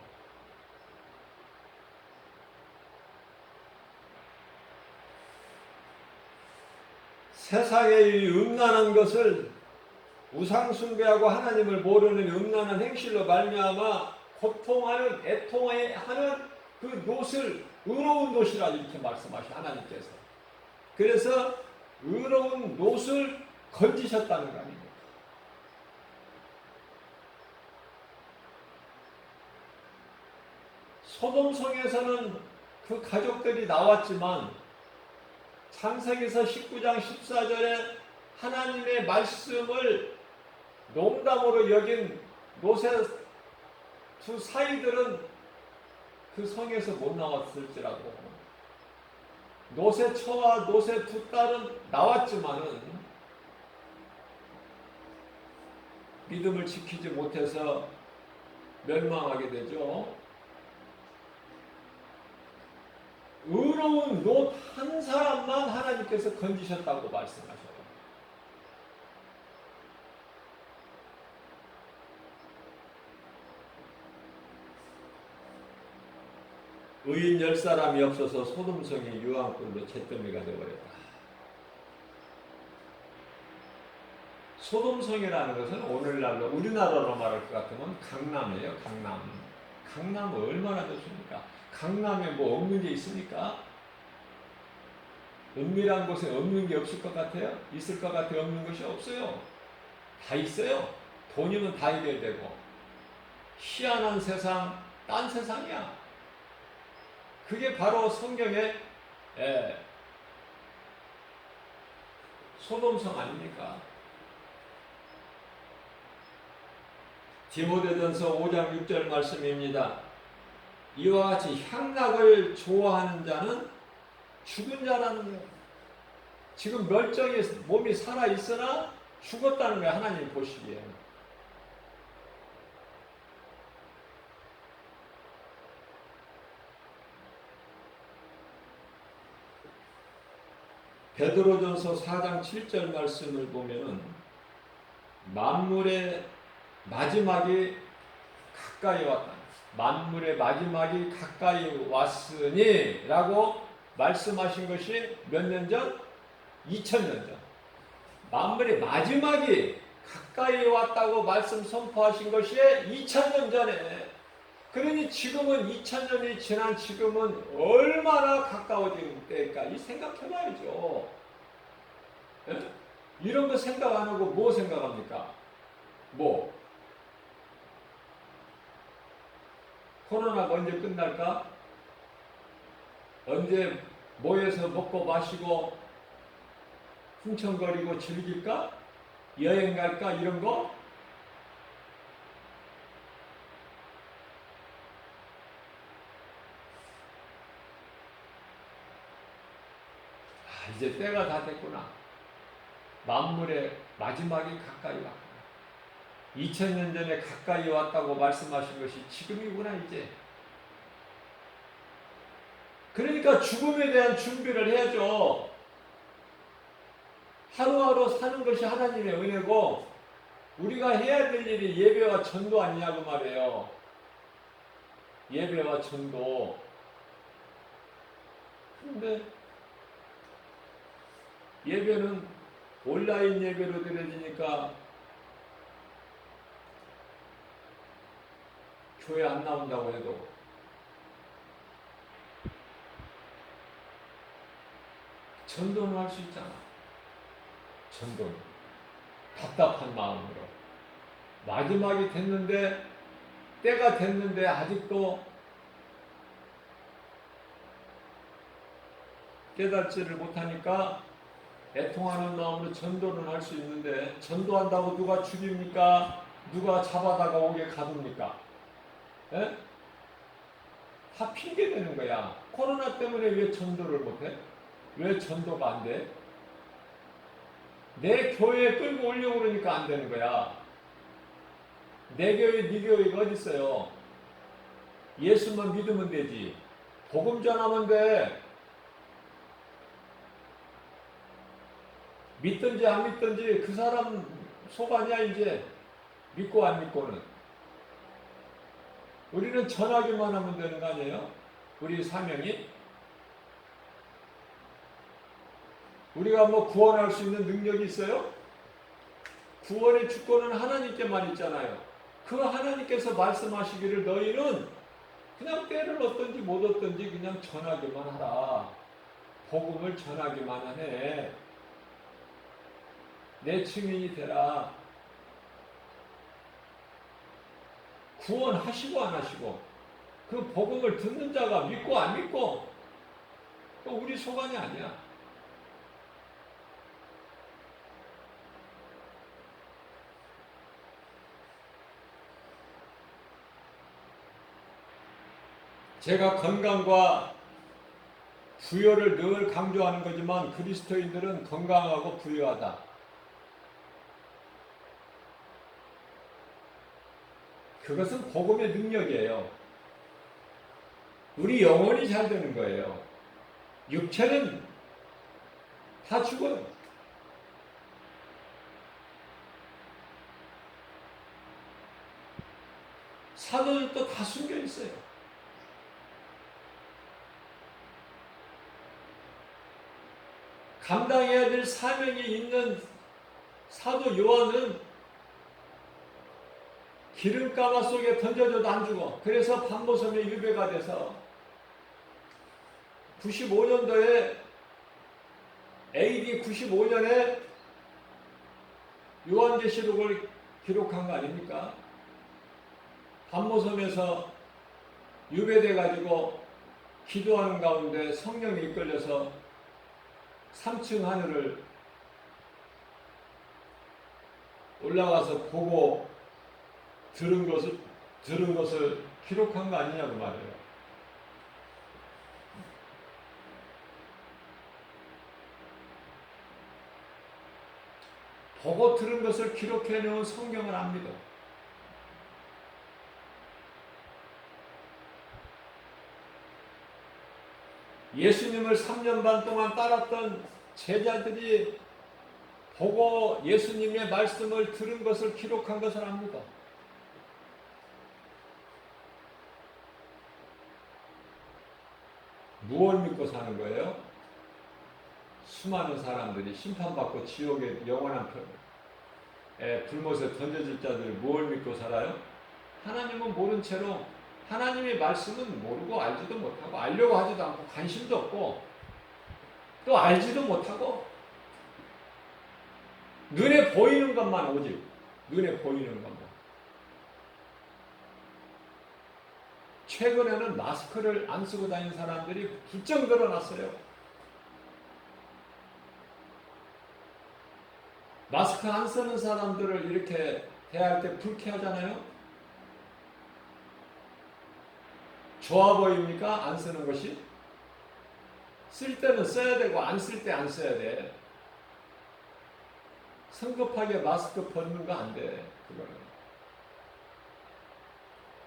세상의 음란한 것을 우상숭배하고 하나님을 모르는 음란한 행실로 말미암아 고통하는 애통하는 그 롯을 의로운 롯이라 이렇게 말씀하셔 하나님께서. 그래서 의로운 롯을 건지셨다는 거 아닙니까? 소돔성에서는 그 가족들이 나왔지만 창세기서 19장 14절에 하나님의 말씀을 농담으로 여긴 롯의 두 사이들은 그 성에서 못 나왔을지라도 롯의 처와 롯의 두 딸은 나왔지만은 믿음을 지키지 못해서 멸망하게 되죠. 의로운 롯 한 사람만 하나님께서 건지셨다고 말씀하셔요. 의인 10사람이 없어서 소돔성이 유황불로 잿더미가 되어버렸다. 소돔성이라는 것은 오늘날로 우리나라로 말할 것 같으면 강남이에요. 강남. 강남 얼마나 좋습니까? 강남에 뭐 없는 게 있습니까? 은밀한 곳에 없는 게 없을 것 같아요? 있을 것 같아요? 없는 것이 없어요. 다 있어요. 돈이면 다 이겨야 되고. 희한한 세상, 딴 세상이야. 그게 바로 성경의 소돔성 아닙니까? 디모데전서 5장 6절 말씀입니다. 이와 같이 향락을 좋아하는 자는 죽은 자라는 거예요. 지금 멸종의 몸이 살아있으나 죽었다는 거예요. 하나님 보시기에는. 베드로전서 4장 7절 말씀을 보면은 만물의 마지막이 가까이 왔다. 만물의 마지막이 가까이 왔으니 라고 말씀하신 것이 몇 년 전? 2000년 전. 만물의 마지막이 가까이 왔다고 말씀 선포하신 것이 2000년 전에. 그러니 지금은 2000년이 지난 지금은 얼마나 가까워진 때일까? 이 생각해봐야죠. 예? 이런 거 생각 안 하고 뭐 생각합니까? 뭐? 코로나가 언제 끝날까? 언제 모여서 먹고 마시고 흥청거리고 즐길까? 여행 갈까? 이런 거? 이제 때가 다 됐구나. 만물의 마지막이 가까이 왔구나. 2000년 전에 가까이 왔다고 말씀하신 것이 지금이구나 이제. 그러니까 죽음에 대한 준비를 해야죠. 하루하루 사는 것이 하나님의 은혜고 우리가 해야 될 일이 예배와 전도 아니냐고 말이에요. 예배와 전도. 근데 예배는 온라인 예배로 드려지니까 교회 안 나온다고 해도 전도는 할 수 있잖아. 전도는. 답답한 마음으로. 마지막이 됐는데, 때가 됐는데 아직도 깨닫지를 못하니까 애통하는 마음으로 전도는 할 수 있는데, 전도한다고 누가 죽입니까? 누가 잡아다가 오게 가둡니까? 에? 다 핑계대는 거야. 코로나 때문에 왜 전도를 못해? 왜 전도가 안 돼? 내 교회에 끌고 오려고 그러니까 안 되는 거야. 내 교회, 네 교회가 어디 있어요? 예수만 믿으면 되지. 복음 전하면 돼. 믿든지 안 믿든지 그 사람 속 아니야 이제. 믿고 안 믿고는. 우리는 전하기만 하면 되는 거 아니에요? 우리 사명이. 우리가 뭐 구원할 수 있는 능력이 있어요? 구원의 주권은 하나님께만 있잖아요. 그 하나님께서 말씀하시기를 너희는 그냥 때를 얻든지 못 얻든지 그냥 전하기만 하라. 복음을 전하기만 해. 내 증인이 되라. 구원하시고 안 하시고 그 복음을 듣는 자가 믿고 안 믿고 우리 소관이 아니야. 제가 건강과 부여를 늘 강조하는 거지만 그리스도인들은 건강하고 부여하다. 그것은 복음의 능력이에요. 우리 영혼이 잘 되는 거예요. 육체는 다 죽어요. 사도들도 다 숨겨 있어요. 감당해야 될 사명이 있는 사도 요한은 기름가마 속에 던져줘도 안 죽어. 그래서 반모섬에 유배가 돼서 95년도에 AD 95년에 요한계시록을 기록한 거 아닙니까? 반모섬에서 유배돼 가지고 기도하는 가운데 성령이 이끌려서 3층 하늘을 올라가서 보고 들은 것을 기록한 거 아니냐고 말해요. 보고 들은 것을 기록해 놓은 성경을 안 믿어. 예수님을 3년 반 동안 따랐던 제자들이 보고 예수님의 말씀을 들은 것을 기록한 것을 안 믿어. 무엇을 믿고 사는 거예요? 수많은 사람들이 심판받고 지옥의 영원한 불못에 던져질 자들이 무엇을 믿고 살아요? 하나님은 모른 채로 하나님의 말씀은 모르고 알지도 못하고 알려고 하지도 않고 관심도 없고 또 알지도 못하고 눈에 보이는 것만 오직 눈에 보이는 것만. 최근에는 마스크를 안 쓰고 다니는 사람들이 부쩍 늘어났어요. 마스크 안 쓰는 사람들을 이렇게 대할 때 불쾌하잖아요. 좋아 보입니까? 안 쓰는 것이? 쓸 때는 써야 되고 안 쓸 때 안 써야 돼. 성급하게 마스크 벗는 거 안 돼. 그거는.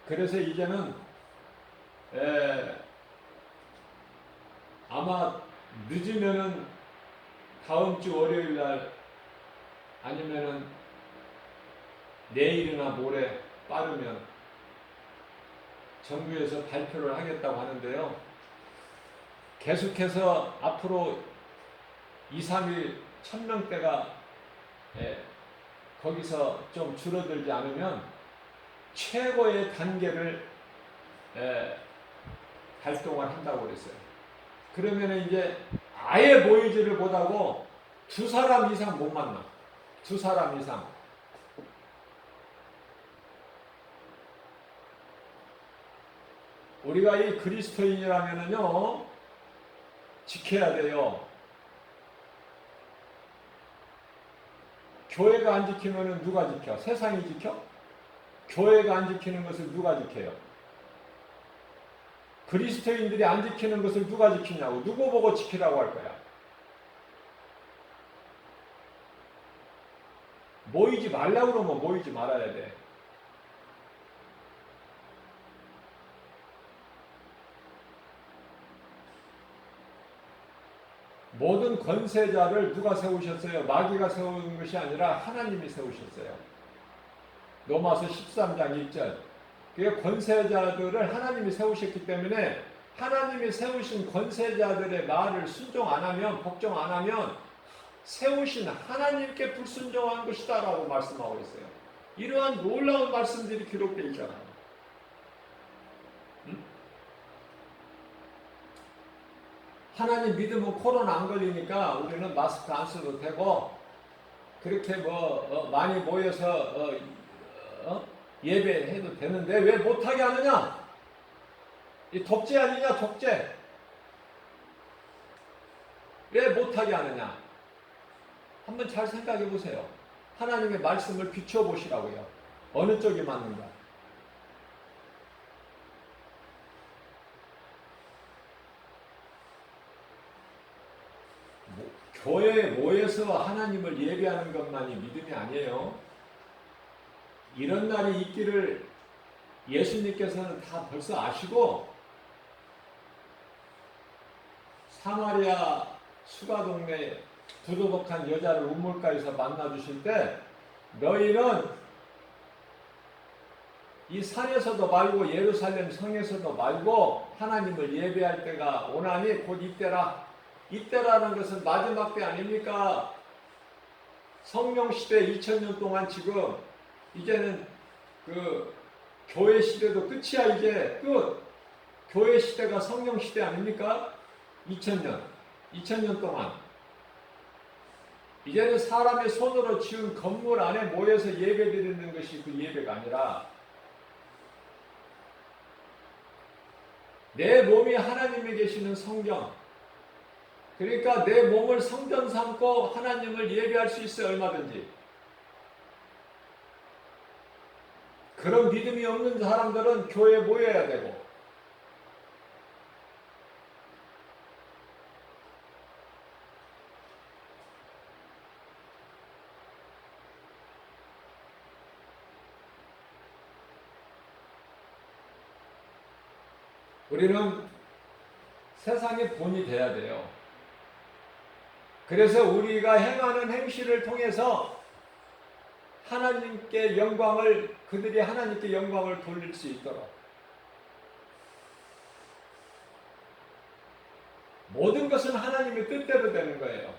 그래서 이제는 아마 늦으면은 다음 주 월요일 날 아니면은 내일이나 모레 빠르면 정부에서 발표를 하겠다고 하는데요. 계속해서 앞으로 2, 3일 1000명대가 거기서 좀 줄어들지 않으면 최고의 단계를 활동을 한다고 그랬어요. 그러면 이제 아예 모이지를 못하고 2사람 이상 못 만나. 2사람 이상. 우리가 이 그리스도인이라면은요, 지켜야 돼요. 교회가 안 지키면은 누가 지켜? 세상이 지켜? 교회가 안 지키는 것을 누가 지켜요? 그리스도인들이 안 지키는 것을 누가 지키냐고. 누구 보고 지키라고 할 거야? 모이지 말라고 그러면 모이지 말아야 돼. 모든 권세자를 누가 세우셨어요? 마귀가 세운 것이 아니라 하나님이 세우셨어요. 로마서 13장 1절. 그 권세자들을 하나님이 세우셨기 때문에 하나님이 세우신 권세자들의 말을 순종 안 하면, 복종 안 하면 세우신 하나님께 불순종한 것이다 라고 말씀하고 있어요. 이러한 놀라운 말씀들이 기록되어 있잖아요. 하나님 믿으면 코로나 안 걸리니까 우리는 마스크 안 써도 되고 그렇게 많이 모여서 예배해도 되는데 왜 못하게 하느냐? 이 독재 아니냐? 독재. 왜 못하게 하느냐? 한번 잘 생각해 보세요. 하나님의 말씀을 비춰보시라고요. 어느 쪽이 맞는가? 교회에 모여서 하나님을 예배하는 것만이 믿음이 아니에요. 이런 날이 있기를 예수님께서는 다 벌써 아시고 사마리아 수가동네 부도덕한 여자를 우물가에서 만나주실 때 너희는 이 산에서도 말고 예루살렘 성에서도 말고 하나님을 예배할 때가 오나니 곧 이때라. 이때라는 것은 마지막 때 아닙니까? 성령 시대 2000년 동안 지금 이제는 그 교회 시대도 끝이야. 이제 끝. 교회 시대가 성령 시대 아닙니까? 2000년 동안 이제는 사람의 손으로 지은 건물 안에 모여서 예배드리는 것이 그 예배가 아니라 내 몸이 하나님에 계시는 성경, 그러니까 내 몸을 성전 삼고 하나님을 예배할 수 있어요. 얼마든지. 그런 믿음이 없는 사람들은 교회에 모여야 되고, 우리는 세상의 본이 돼야 돼요. 그래서 우리가 행하는 행실을 통해서 하나님께 영광을, 그들이 하나님께 영광을 돌릴 수 있도록 모든 것은 하나님의 뜻대로 되는 거예요.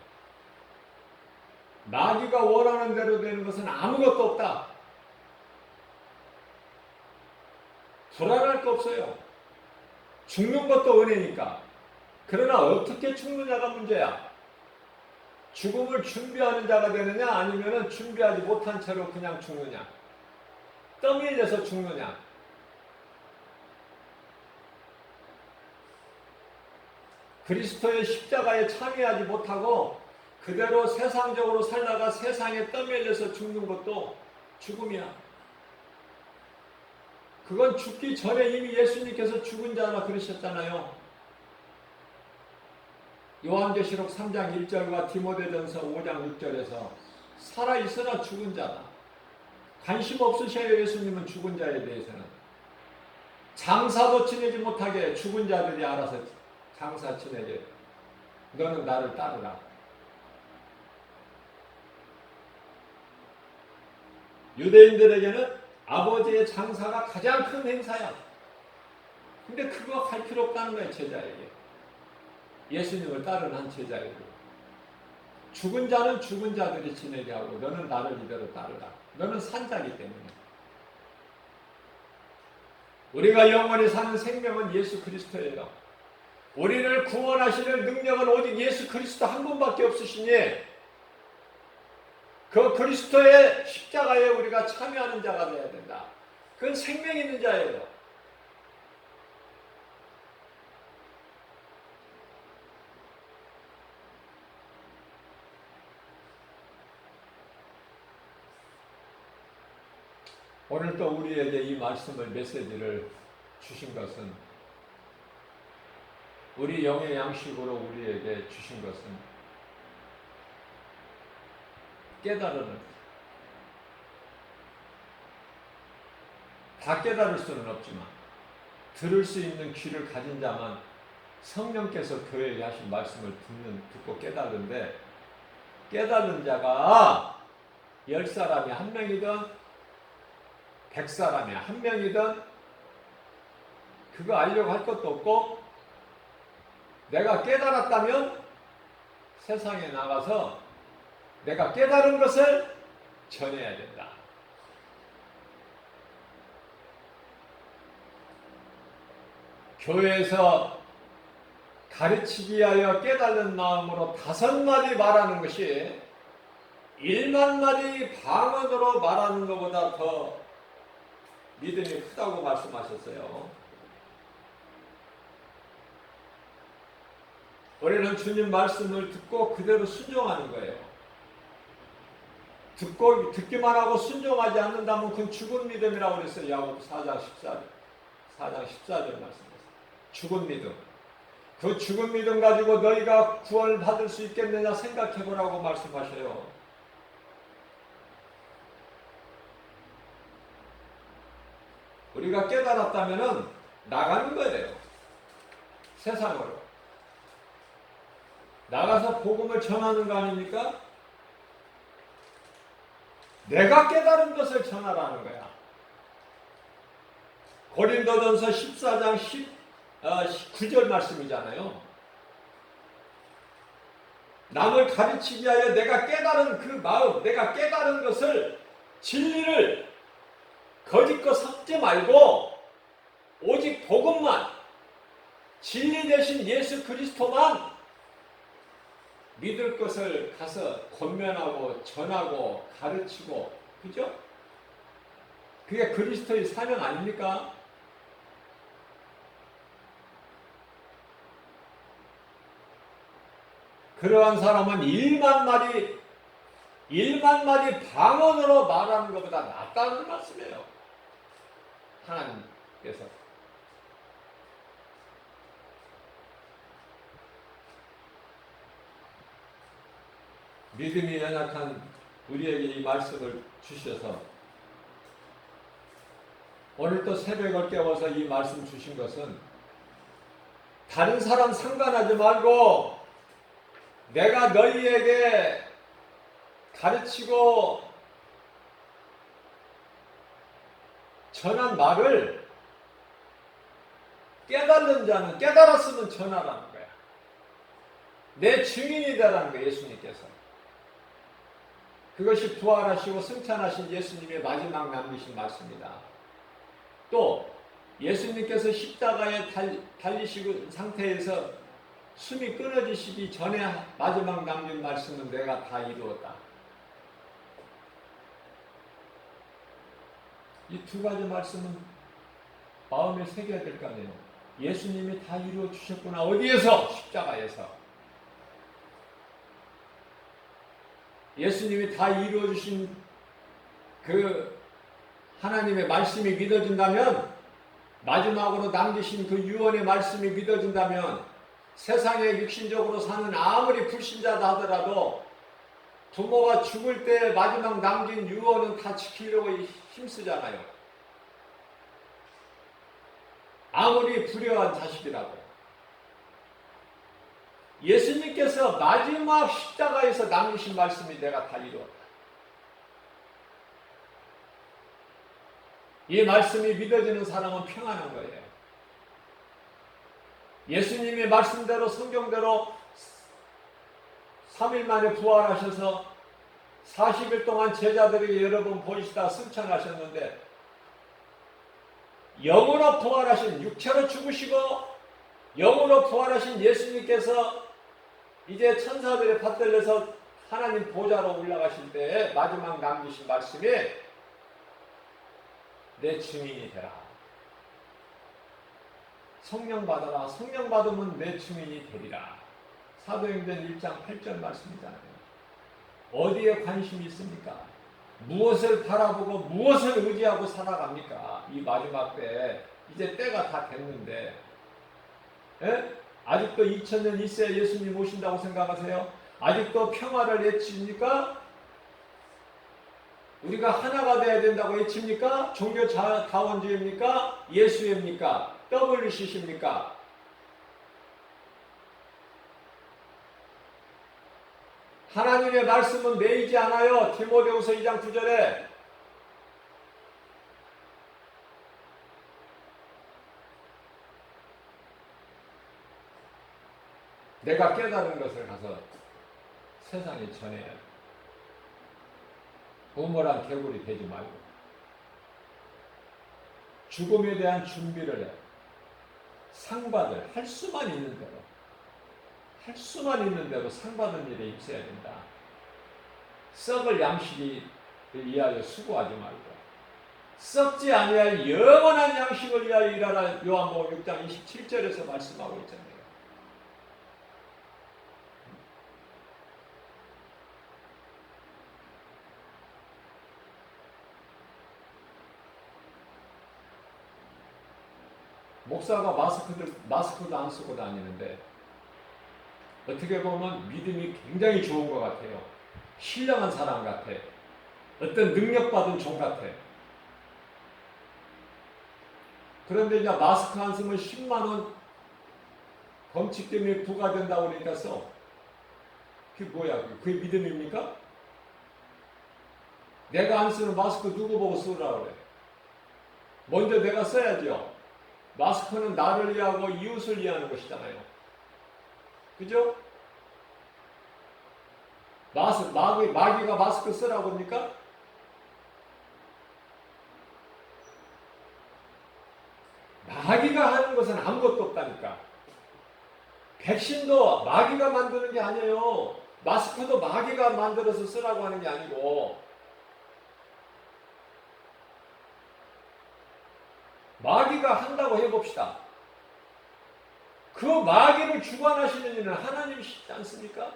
나귀가 원하는 대로 되는 것은 아무것도 없다. 불안할 거 없어요. 죽는 것도 은혜니까. 그러나 어떻게 죽느냐가 문제야. 죽음을 준비하는 자가 되느냐, 아니면 준비하지 못한 채로 그냥 죽느냐, 떠밀려서 죽느냐. 그리스도의 십자가에 참여하지 못하고 그대로 세상적으로 살다가 세상에 떠밀려서 죽는 것도 죽음이야. 그건 죽기 전에 이미 예수님께서 죽은 자라 그러셨잖아요. 요한계시록 3장 1절과 디모데전서 5장 6절에서 살아있으나 죽은 자다. 관심 없으셔요. 예수님은 죽은 자에 대해서는. 장사도 지내지 못하게 죽은 자들이 알아서 장사 지내게. 너는 나를 따르라. 유대인들에게는 아버지의 장사가 가장 큰 행사야. 근데 그거 할 필요 없다는 거야, 제자에게. 예수님을 따르는 한 제자에게. 죽은 자는 죽은 자들이 지내게 하고 너는 나를 이대로 따르라. 너는 산자기 때문에. 우리가 영원히 사는 생명은 예수 그리스도예요. 우리를 구원하시는 능력은 오직 예수 그리스도 한 분밖에 없으시니 그 그리스도의 십자가에 우리가 참여하는 자가 되어야 된다. 그건 생명 있는 자예요. 오늘 또 우리에게 이 말씀을, 메시지를 주신 것은, 우리 영의 양식으로 우리에게 주신 것은 깨달음을, 다 깨달을 수는 없지만 들을 수 있는 귀를 가진 자만 성령께서 교회에 하신 말씀을 듣고 깨달는데, 깨달은 자가 10사람이 1명이든 100사람이 1명이든 그거 알려고 할 것도 없고, 내가 깨달았다면 세상에 나가서 내가 깨달은 것을 전해야 된다. 교회에서 가르치기 위하여 깨달은 마음으로 5마디 말하는 것이 1만 마디 방언으로 말하는 것보다 더 믿음이 크다고 말씀하셨어요. 우리는 주님 말씀을 듣고 그대로 순종하는 거예요. 듣기만 하고 순종하지 않는다면 그건 죽은 믿음이라고 그랬어요. 야고보 4장 14절 말씀하셨어요. 죽은 믿음. 그 죽은 믿음 가지고 너희가 구원을 받을 수 있겠느냐 생각해보라고 말씀하셔요. 우리가 깨달았다면 나가는 거예요. 세상으로. 나가서 복음을 전하는 거 아닙니까? 내가 깨달은 것을 전하라는 거야. 고린도전서 14장 9절 말씀이잖아요. 남을 가르치기 위하여 내가 깨달은 그 마음, 내가 깨달은 것을, 진리를 거짓것 섞지 말고 오직 복음만, 진리 대신 예수 그리스도만 믿을 것을 가서 권면하고 전하고 가르치고, 그죠? 그게 그리스도의 사명 아닙니까? 그러한 사람은 1만 마디 방언으로 말하는 것보다 낫다는 말씀이에요. 하나님께서. 믿음이 연약한 우리에게 이 말씀을 주셔서 오늘 또 새벽을 깨워서 이 말씀 주신 것은 다른 사람 상관하지 말고 내가 너희에게 가르치고 전한 말을 깨달는 자는 깨달았으면 전하라는 거야. 내 증인이 되라는 거야, 예수님께서. 그것이 부활하시고 승천하신 예수님의 마지막 남기신 말씀이다. 또 예수님께서 십자가에 달리시고 상태에서 숨이 끊어지시기 전에 마지막 남긴 말씀은 내가 다 이루었다. 이 두 가지 말씀은 마음에 새겨야 될 거 아니에요. 예수님이 다 이루어 주셨구나. 어디에서? 십자가에서. 예수님이 다 이루어 주신 그 하나님의 말씀이 믿어진다면, 마지막으로 남기신 그 유언의 말씀이 믿어진다면, 세상에 육신적으로 사는 아무리 불신자다 하더라도 부모가 죽을 때 마지막 남긴 유언은 다 지키려고 힘쓰잖아요. 아무리 불효한 자식이라도. 예수님께서 마지막 십자가에서 남기신 말씀이 내가 다 이루었다. 이 말씀이 믿어지는 사람은 평안한 거예요. 예수님의 말씀대로 성경대로 3일 만에 부활하셔서 40일 동안 제자들에게 여러 번 보이시다 승천하셨는데, 영으로 부활하신, 육체로 죽으시고 영으로 부활하신 예수님께서 이제 천사들의 받들려서 하나님 보좌로 올라가실 때 마지막 남기신 말씀이 내 증인이 되라. 성령 받아라. 성령 받으면 내 증인이 되리라. 사도행전 1장 8절 말씀이잖아요. 어디에 관심이 있습니까? 무엇을 바라보고 무엇을 의지하고 살아갑니까? 이 마지막 때 이제 때가 다 됐는데, 예? 아직도 2000년 있어야 예수님 오신다고 생각하세요? 아직도 평화를 외칩니까? 우리가 하나가 되어야 된다고 외칩니까? 종교 다원주의입니까? 예수입니까? WCC입니까? 하나님의 말씀은 매이지 않아요. 디모데후서 2장 9절에 내가 깨달은 것을 가서 세상에 전해야 돼. 부모란 개구리 되지 말고 죽음에 대한 준비를 해. 상받을 할 수만 있는 대로 상받은 일에 입혀야 된다. 썩을 양식을 위하여 수고하지 말고 썩지 아니할 영원한 양식을 위하여 일하라. 요한복음 6장 27절에서 말씀하고 있잖아요. 목사가 마스크도 안 쓰고 다니는데 어떻게 보면 믿음이 굉장히 좋은 것 같아요. 신령한 사람 같아. 어떤 능력받은 종 같아. 그런데 이제 마스크 안 쓰면 10만 원 범칙 때문에 부과된다고 그러니까 써. 그게 뭐야? 그게 믿음입니까? 내가 안 쓰는 마스크 누구 보고 쓰라고 그래? 먼저 내가 써야죠. 마스크는 나를 위하고 이웃을 위하는 것이잖아요. 그죠? 마귀가 마스크 쓰라고 합니까? 마귀가 하는 것은 아무것도 없다니까. 백신도 마귀가 만드는 게 아니에요. 마스크도 마귀가 만들어서 쓰라고 하는 게 아니고, 마귀가 한다고 해봅시다. 그 마귀를 주관하시는 이는 하나님이시지 않습니까?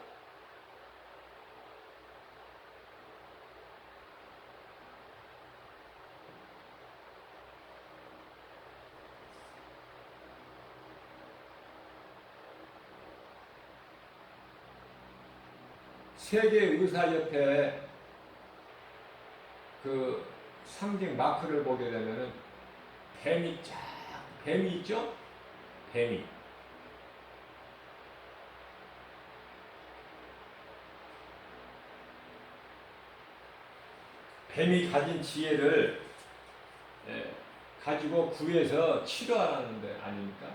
세계의사협회 그 상징 마크를 보게 되면은 뱀이 있죠? 뱀이. 뱀이 가진 지혜를 가지고 구해서 치료하라는 데 아닙니까?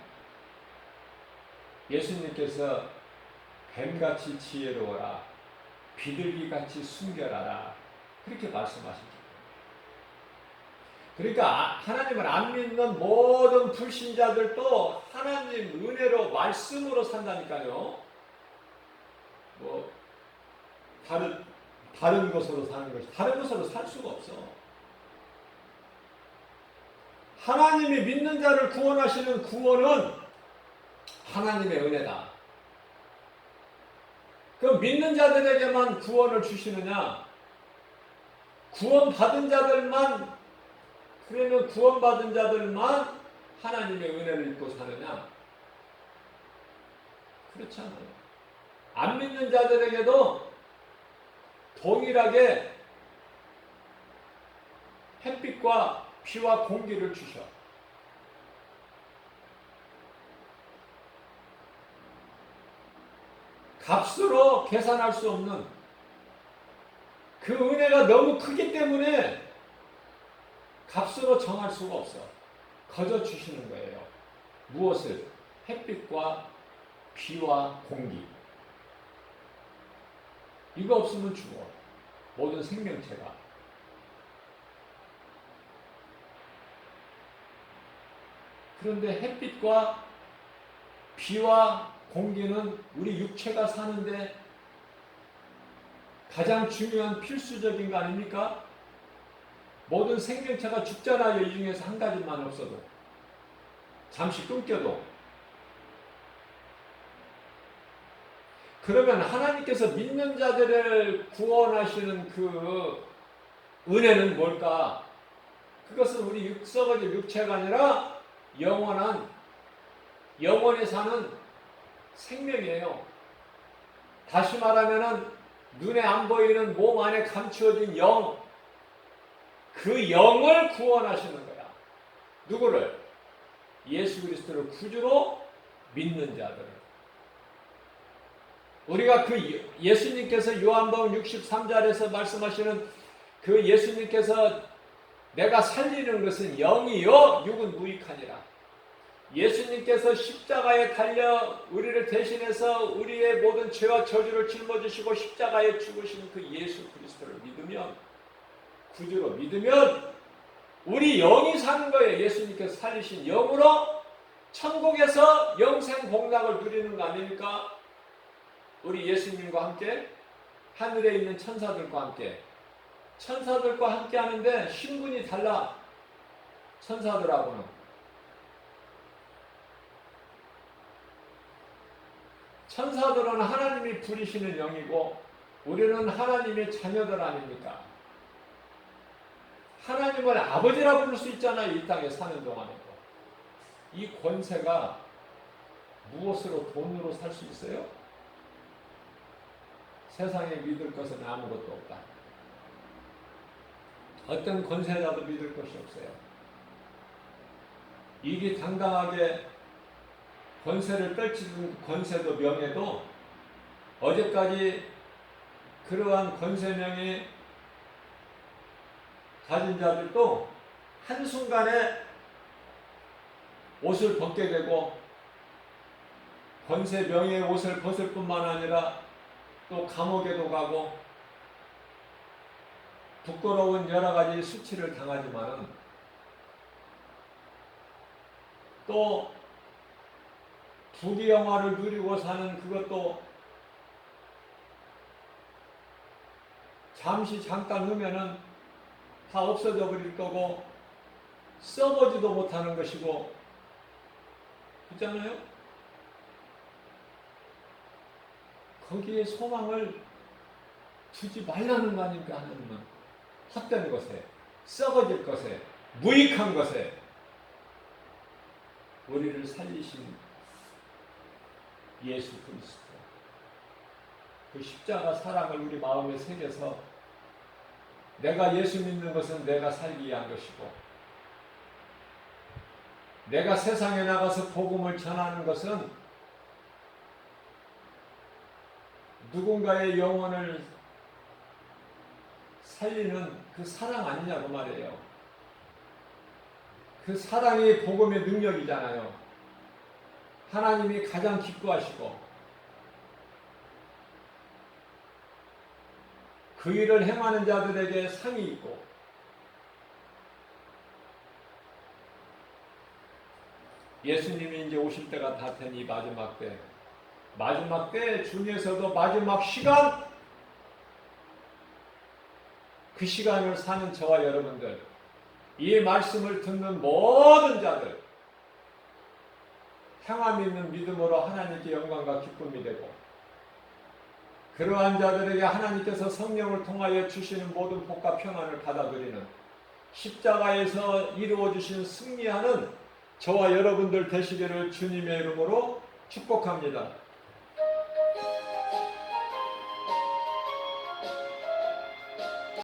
예수님께서 뱀같이 지혜로워라, 비둘기같이 순결하라, 그렇게 말씀하시죠. 그러니까 하나님을 안 믿는 모든 불신자들도 하나님 은혜로 말씀으로 산다니까요. 뭐 다른 것으로 사는 것이, 다른 것으로 살 수가 없어. 하나님이 믿는 자를 구원하시는 구원은 하나님의 은혜다. 그럼 믿는 자들에게만 구원을 주시느냐? 구원받은 자들만, 그러면 구원받은 자들만 하나님의 은혜를 입고 사느냐? 그렇지 않아요. 안 믿는 자들에게도 동일하게 햇빛과 비와 공기를 주셔. 값으로 계산할 수 없는 그 은혜가 너무 크기 때문에 값으로 정할 수가 없어. 거저 주시는 거예요. 무엇을? 햇빛과 비와 공기. 이거 없으면 죽어. 모든 생명체가. 그런데 햇빛과 비와 공기는 우리 육체가 사는데 가장 중요한 필수적인 거 아닙니까? 모든 생명체가 죽잖아요. 이 중에서 한 가지만 없어도. 잠시 끊겨도. 그러면 하나님께서 믿는 자들을 구원하시는 그 은혜는 뭘까? 그것은 우리 썩어질 육체가 아니라 영원히 사는 생명이에요. 다시 말하면은 눈에 안 보이는 몸 안에 감추어진 영, 그 영을 구원하시는 거야. 누구를? 예수 그리스도를 구주로 믿는 자들을. 우리가 그 예수님께서 요한복음 63절에서 말씀하시는 그 예수님께서 내가 살리는 것은 영이요 육은 무익하니라. 예수님께서 십자가에 달려 우리를 대신해서 우리의 모든 죄와 저주를 짊어지시고 십자가에 죽으신 그 예수 그리스도를 믿으면, 구주로 믿으면 우리 영이 사는 거예요. 예수님께서 살리신 영으로 천국에서 영생 복락을 누리는 거 아닙니까? 우리 예수님과 함께 하늘에 있는 천사들과 함께 하는데 신분이 달라. 천사들하고는 천사들은 하나님이 부리시는 영이고 우리는 하나님의 자녀들 아닙니까? 하나님을 아버지라 부를 수 있잖아요. 이 땅에 사는 동안에도. 이 권세가 무엇으로, 돈으로 살 수 있어요? 세상에 믿을 것은 아무것도 없다. 어떤 권세자도 믿을 것이 없어요. 이게 당당하게 권세를 떨치는 권세도 명예도 어제까지 그러한 권세명이 가진 자들도 한순간에 옷을 벗게 되고 권세 명예의 옷을 벗을 뿐만 아니라 또 감옥에도 가고 부끄러운 여러 가지 수치를 당하지만은 또 부귀영화를 누리고 사는 그것도 잠깐 후면은 다 없어져 버릴 거고 써보지도 못하는 것이고 그렇잖아요? 거기에 소망을 두지 말라는 거 아닙니까? 하나님은 헛된 것에 썩어질 것에 무익한 것에 우리를 살리신 예수 그리스도 그 십자가 사랑을 우리 마음에 새겨서 내가 예수 믿는 것은 내가 살기 위한 것이고 내가 세상에 나가서 복음을 전하는 것은 누군가의 영혼을 살리는 그 사랑 아니냐고 말이에요. 그 사랑이 복음의 능력이잖아요. 하나님이 가장 기뻐하시고 그 일을 행하는 자들에게 상이 있고 예수님이 이제 오실 때가 다 되니 마지막 때 중에서도 마지막 시간 그 시간을 사는 저와 여러분들 이 말씀을 듣는 모든 자들 향함 있는 믿음으로 하나님께 영광과 기쁨이 되고 그러한 자들에게 하나님께서 성령을 통하여 주시는 모든 복과 평안을 받아들이는 십자가에서 이루어주신 승리하는 저와 여러분들 되시기를 주님의 이름으로 축복합니다.